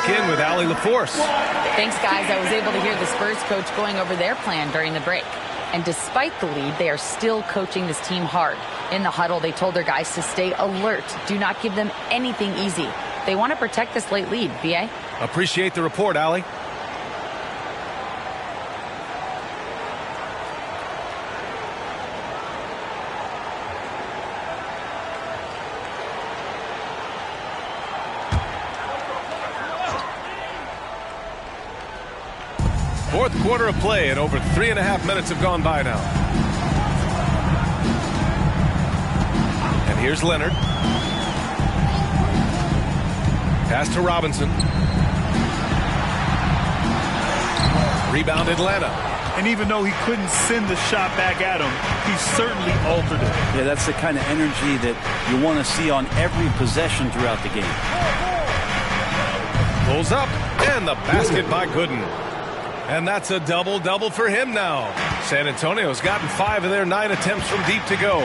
In with Allie LaForce. Thanks, guys. I was able to hear the Spurs coach going over their plan during the break. And despite the lead, they are still coaching this team hard. In the huddle, they told their guys to stay alert. Do not give them anything easy. They want to protect this late lead. B.A.? Appreciate the report, Allie. Fourth quarter of play, and over 3.5 minutes have gone by now. And here's Leonard. Pass to Robinson. Rebound Atlanta. And even though he couldn't send the shot back at him, he certainly altered it. Yeah, that's the kind of energy that you want to see on every possession throughout the game. Pulls up, and the basket by Gooden. And that's a double-double for him now. San Antonio's gotten 5 of their 9 attempts from deep to go.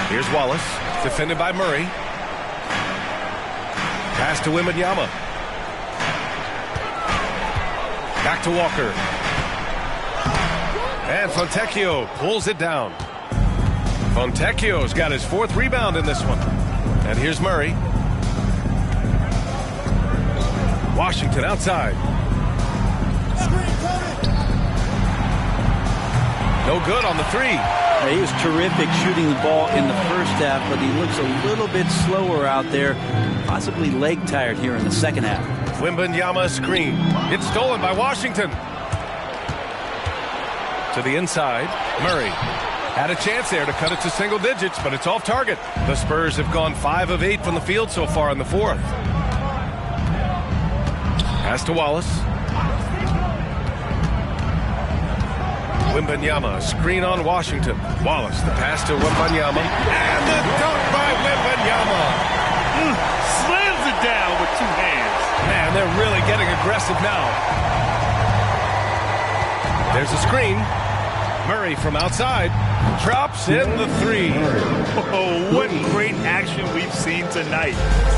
Here's Wallace, defended by Murray. Pass to Wembanyama. Back to Walker. And Fontecchio pulls it down. Fontecchio's got his 4th rebound in this one. And here's Murray. Washington outside. No good on the 3. Yeah, he was terrific shooting the ball in the first half, but he looks a little bit slower out there, possibly leg tired here in the second half. Wembanyama screen. It's stolen by Washington. To the inside, Murray. Had a chance there to cut it to single digits, but it's off target. The Spurs have gone 5 of 8 from the field so far in the 4th. Pass to Wallace. Wembanyama, screen on Washington. Wallace, the pass to Wembanyama. And the dunk by Wembanyama. Slams it down with 2 hands. Man, they're really getting aggressive now. There's a screen. Murray from outside. Drops in the 3. Oh, what great action we've seen tonight.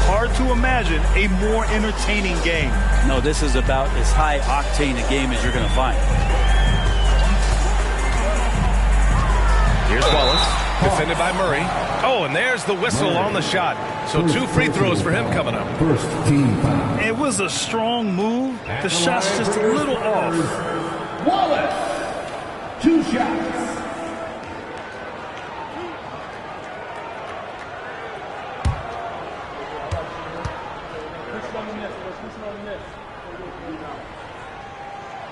Hard to imagine a more entertaining game. No, this is about as high octane a game as you're going to find. Here's Wallace, defended by Murray. Oh, and there's the whistle on the shot. So 2 free throws for him coming up. First team foul. It was a strong move. The shot's just a little off. Wallace, 2 shots.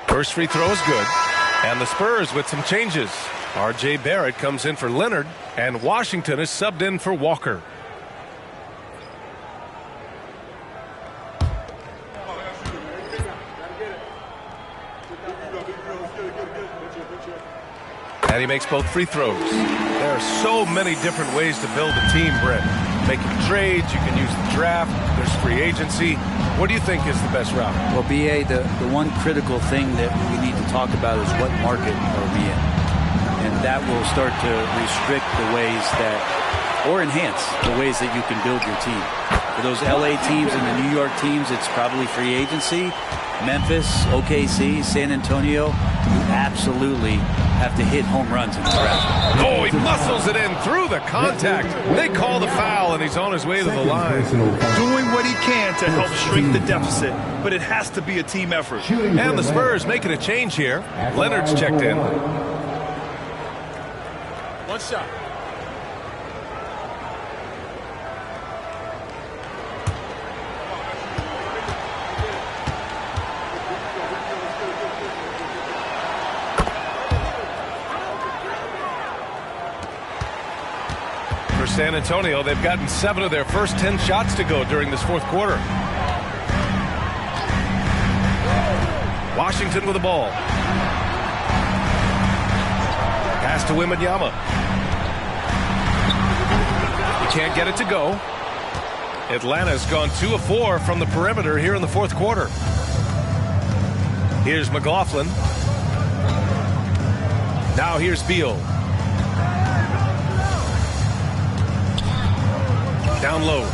First free throw is good. And the Spurs with some changes. R.J. Barrett comes in for Leonard, and Washington is subbed in for Walker. And he makes both free throws. There are so many different ways to build a team, Brett. making trades. You can use the draft. There's free agency. What do you think is the best route? Well, BA, the one critical thing that we need to talk about is what market are we in? And that will start to restrict the ways that, or enhance the ways that you can build your team. For those LA teams and the New York teams, it's probably free agency. Memphis, OKC, San Antonio, you absolutely have to hit home runs in the draft. Oh, he muscles it in through the contact. They call the foul, and he's on his way to the line. Doing what he can to help shrink the deficit, but it has to be a team effort. And the Spurs making a change here. Leonard's checked in. One shot. For San Antonio, they've gotten 7 of their first 10 shots to go during this fourth quarter. Washington with the ball. Pass to Wembanyama. He can't get it to go. Atlanta's gone 2 of 4 from the perimeter here in the fourth quarter. Here's McLaughlin. Now here's Beal. Down low.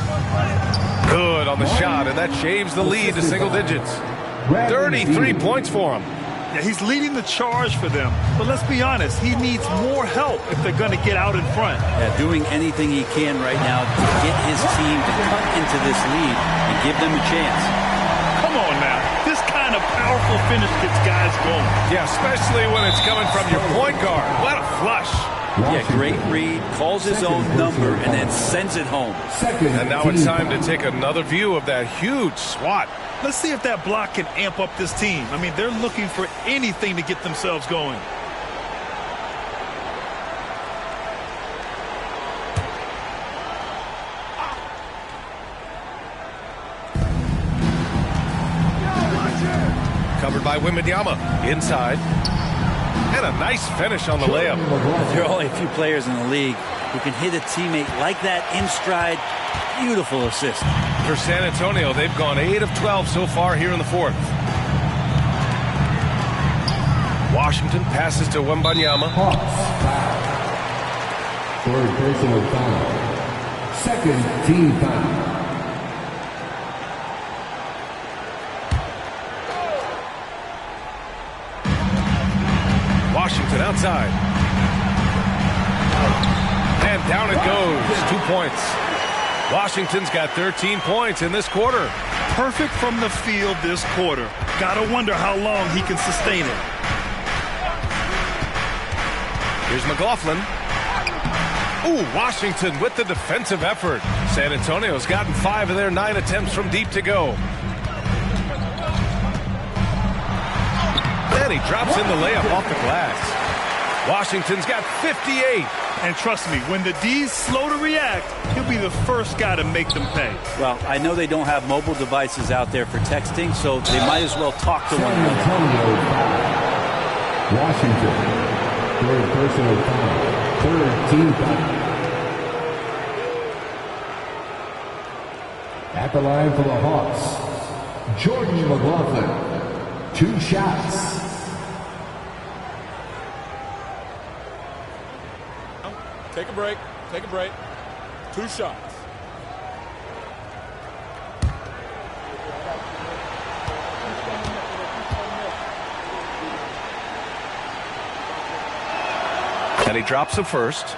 Good on the shot, and that shaves the lead to single digits. 33 points for him. Yeah, he's leading the charge for them. But let's be honest, he needs more help if they're going to get out in front. Yeah, doing anything he can right now to get his team to cut into this lead and give them a chance. Come on now. This kind of powerful finish gets guys going. Yeah, especially when it's coming from your point guard. What a flush. Yeah, great read, calls his own number, and then sends it home. And now it's time to take another view of that huge swat. Let's see if that block can amp up this team. I mean, they're looking for anything to get themselves going. Covered by Wembanyama. Inside. And a nice finish on the layup. There are only a few players in the league who can hit a teammate like that in stride. Beautiful assist. For San Antonio, they've gone 8 of 12 so far here in the fourth. Washington passes to Wembanyama. Third personal foul. Second team foul. Washington outside. And down it goes. 2 points. Washington's got 13 points in this quarter. Perfect from the field this quarter. Gotta wonder how long he can sustain it. Here's McLaughlin. Ooh, Washington with the defensive effort. San Antonio's gotten 5 of their 9 attempts from deep to go. And he drops in the layup off the glass. Washington's got 58. And trust me, when the D's slow to react, he'll be the first guy to make them pay. Well, I know they don't have mobile devices out there for texting, so they might as well talk to one another. Washington, third personal foul, third team foul. At the line for the Hawks, Jordan McLaughlin, 2 shots. Take a break. Take a break. 2 shots. And he drops the first.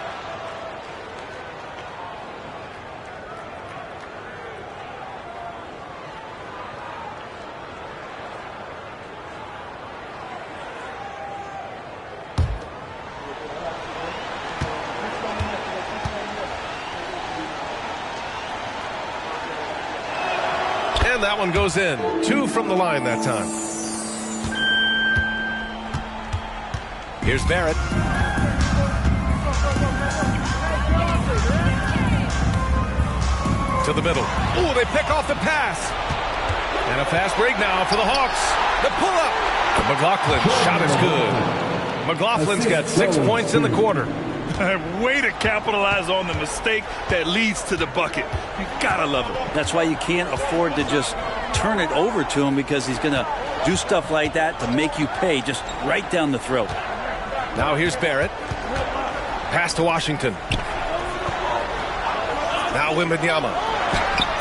And that one goes in. 2 from the line that time. Here's Barrett. To the middle. Ooh, they pick off the pass. And a fast break now for the Hawks. The pull-up. McLaughlin's shot is good. McLaughlin's got 6 points in the quarter. Way to capitalize on the mistake that leads to the bucket. You gotta love it. That's why you can't afford to just turn it over to him, because he's going to do stuff like that to make you pay just right down the throat. Now here's Barrett. Pass to Washington. Now Wembanyama.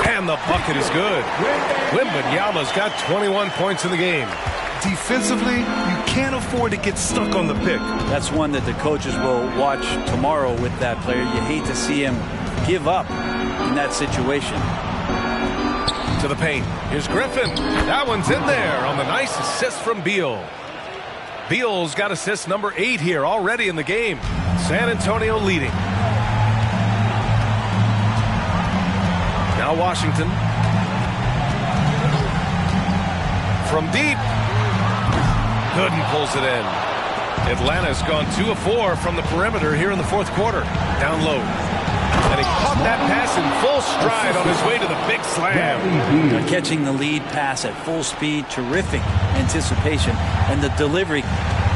And the bucket is good. Wembanyama's got 21 points in the game. Defensively, you can't afford to get stuck on the pick. That's one that the coaches will watch tomorrow with that player. You hate to see him give up in that situation. To the paint. Here's Griffin. That one's in there on the nice assist from Beal. Beal's got assist number 8 here already in the game. San Antonio leading. Now Washington. From deep. Gooden pulls it in. Atlanta's gone 2 of 4 from the perimeter here in the fourth quarter. Down low. And he caught that pass in full stride on his way to the big slam. Catching the lead pass at full speed, terrific anticipation, and the delivery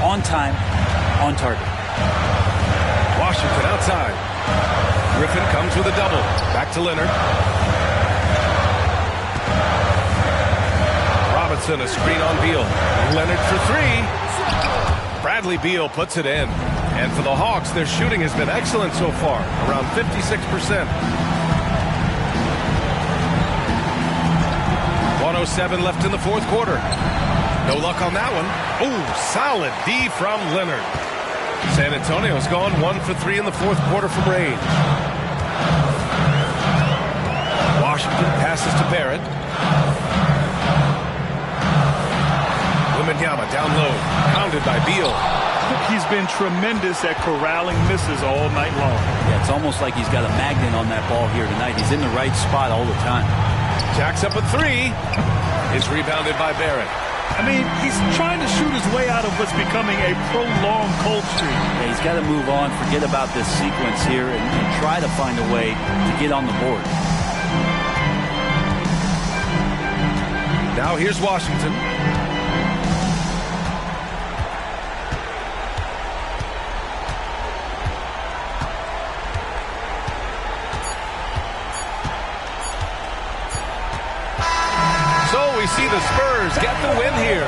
on time, on target. Washington outside. Griffin comes with a double. Back to Leonard. Robinson, a screen on Beal. Leonard for 3. Bradley Beal puts it in. And for the Hawks, their shooting has been excellent so far, around 56%. 1:07 left in the fourth quarter. No luck on that one. Ooh, solid D from Leonard. San Antonio's gone 1 for 3 in the fourth quarter from range. Washington passes to Barrett. Wembanyama down low, pounded by Beal. He's been tremendous at corralling misses all night long. Yeah, it's almost like he's got a magnet on that ball here tonight. He's in the right spot all the time. Jacks up a 3. It's rebounded by Barrett. I mean, he's trying to shoot his way out of what's becoming a prolonged cold streak. Yeah, he's got to move on, forget about this sequence here, and try to find a way to get on the board. Now here's Washington. We see the Spurs get the win here.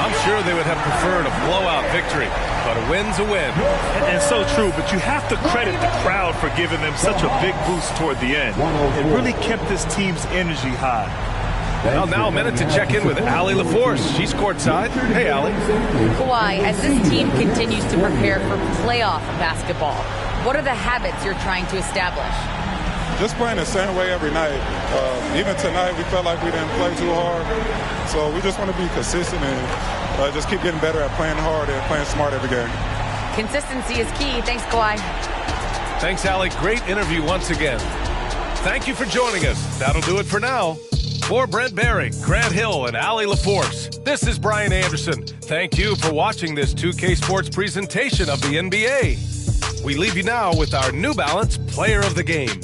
I'm sure they would have preferred a blowout victory, but a win's a win. And so true, but you have to credit the crowd for giving them such a big boost toward the end. It really kept this team's energy high. Well, now a minute to check in with Allie LaForce. She's courtside. Hey, Allie. Kawhi, as this team continues to prepare for playoff basketball, what are the habits you're trying to establish? Just playing the same way every night. Even tonight, we felt like we didn't play too hard. So we just want to be consistent and just keep getting better at playing hard and playing smart every game. Consistency is key. Thanks, Kawhi. Thanks, Allie. Great interview once again. Thank you for joining us. That'll do it for now. For Brent Barry, Grant Hill, and Allie LaForce, this is Brian Anderson. Thank you for watching this 2K Sports presentation of the NBA. We leave you now with our New Balance Player of the Game.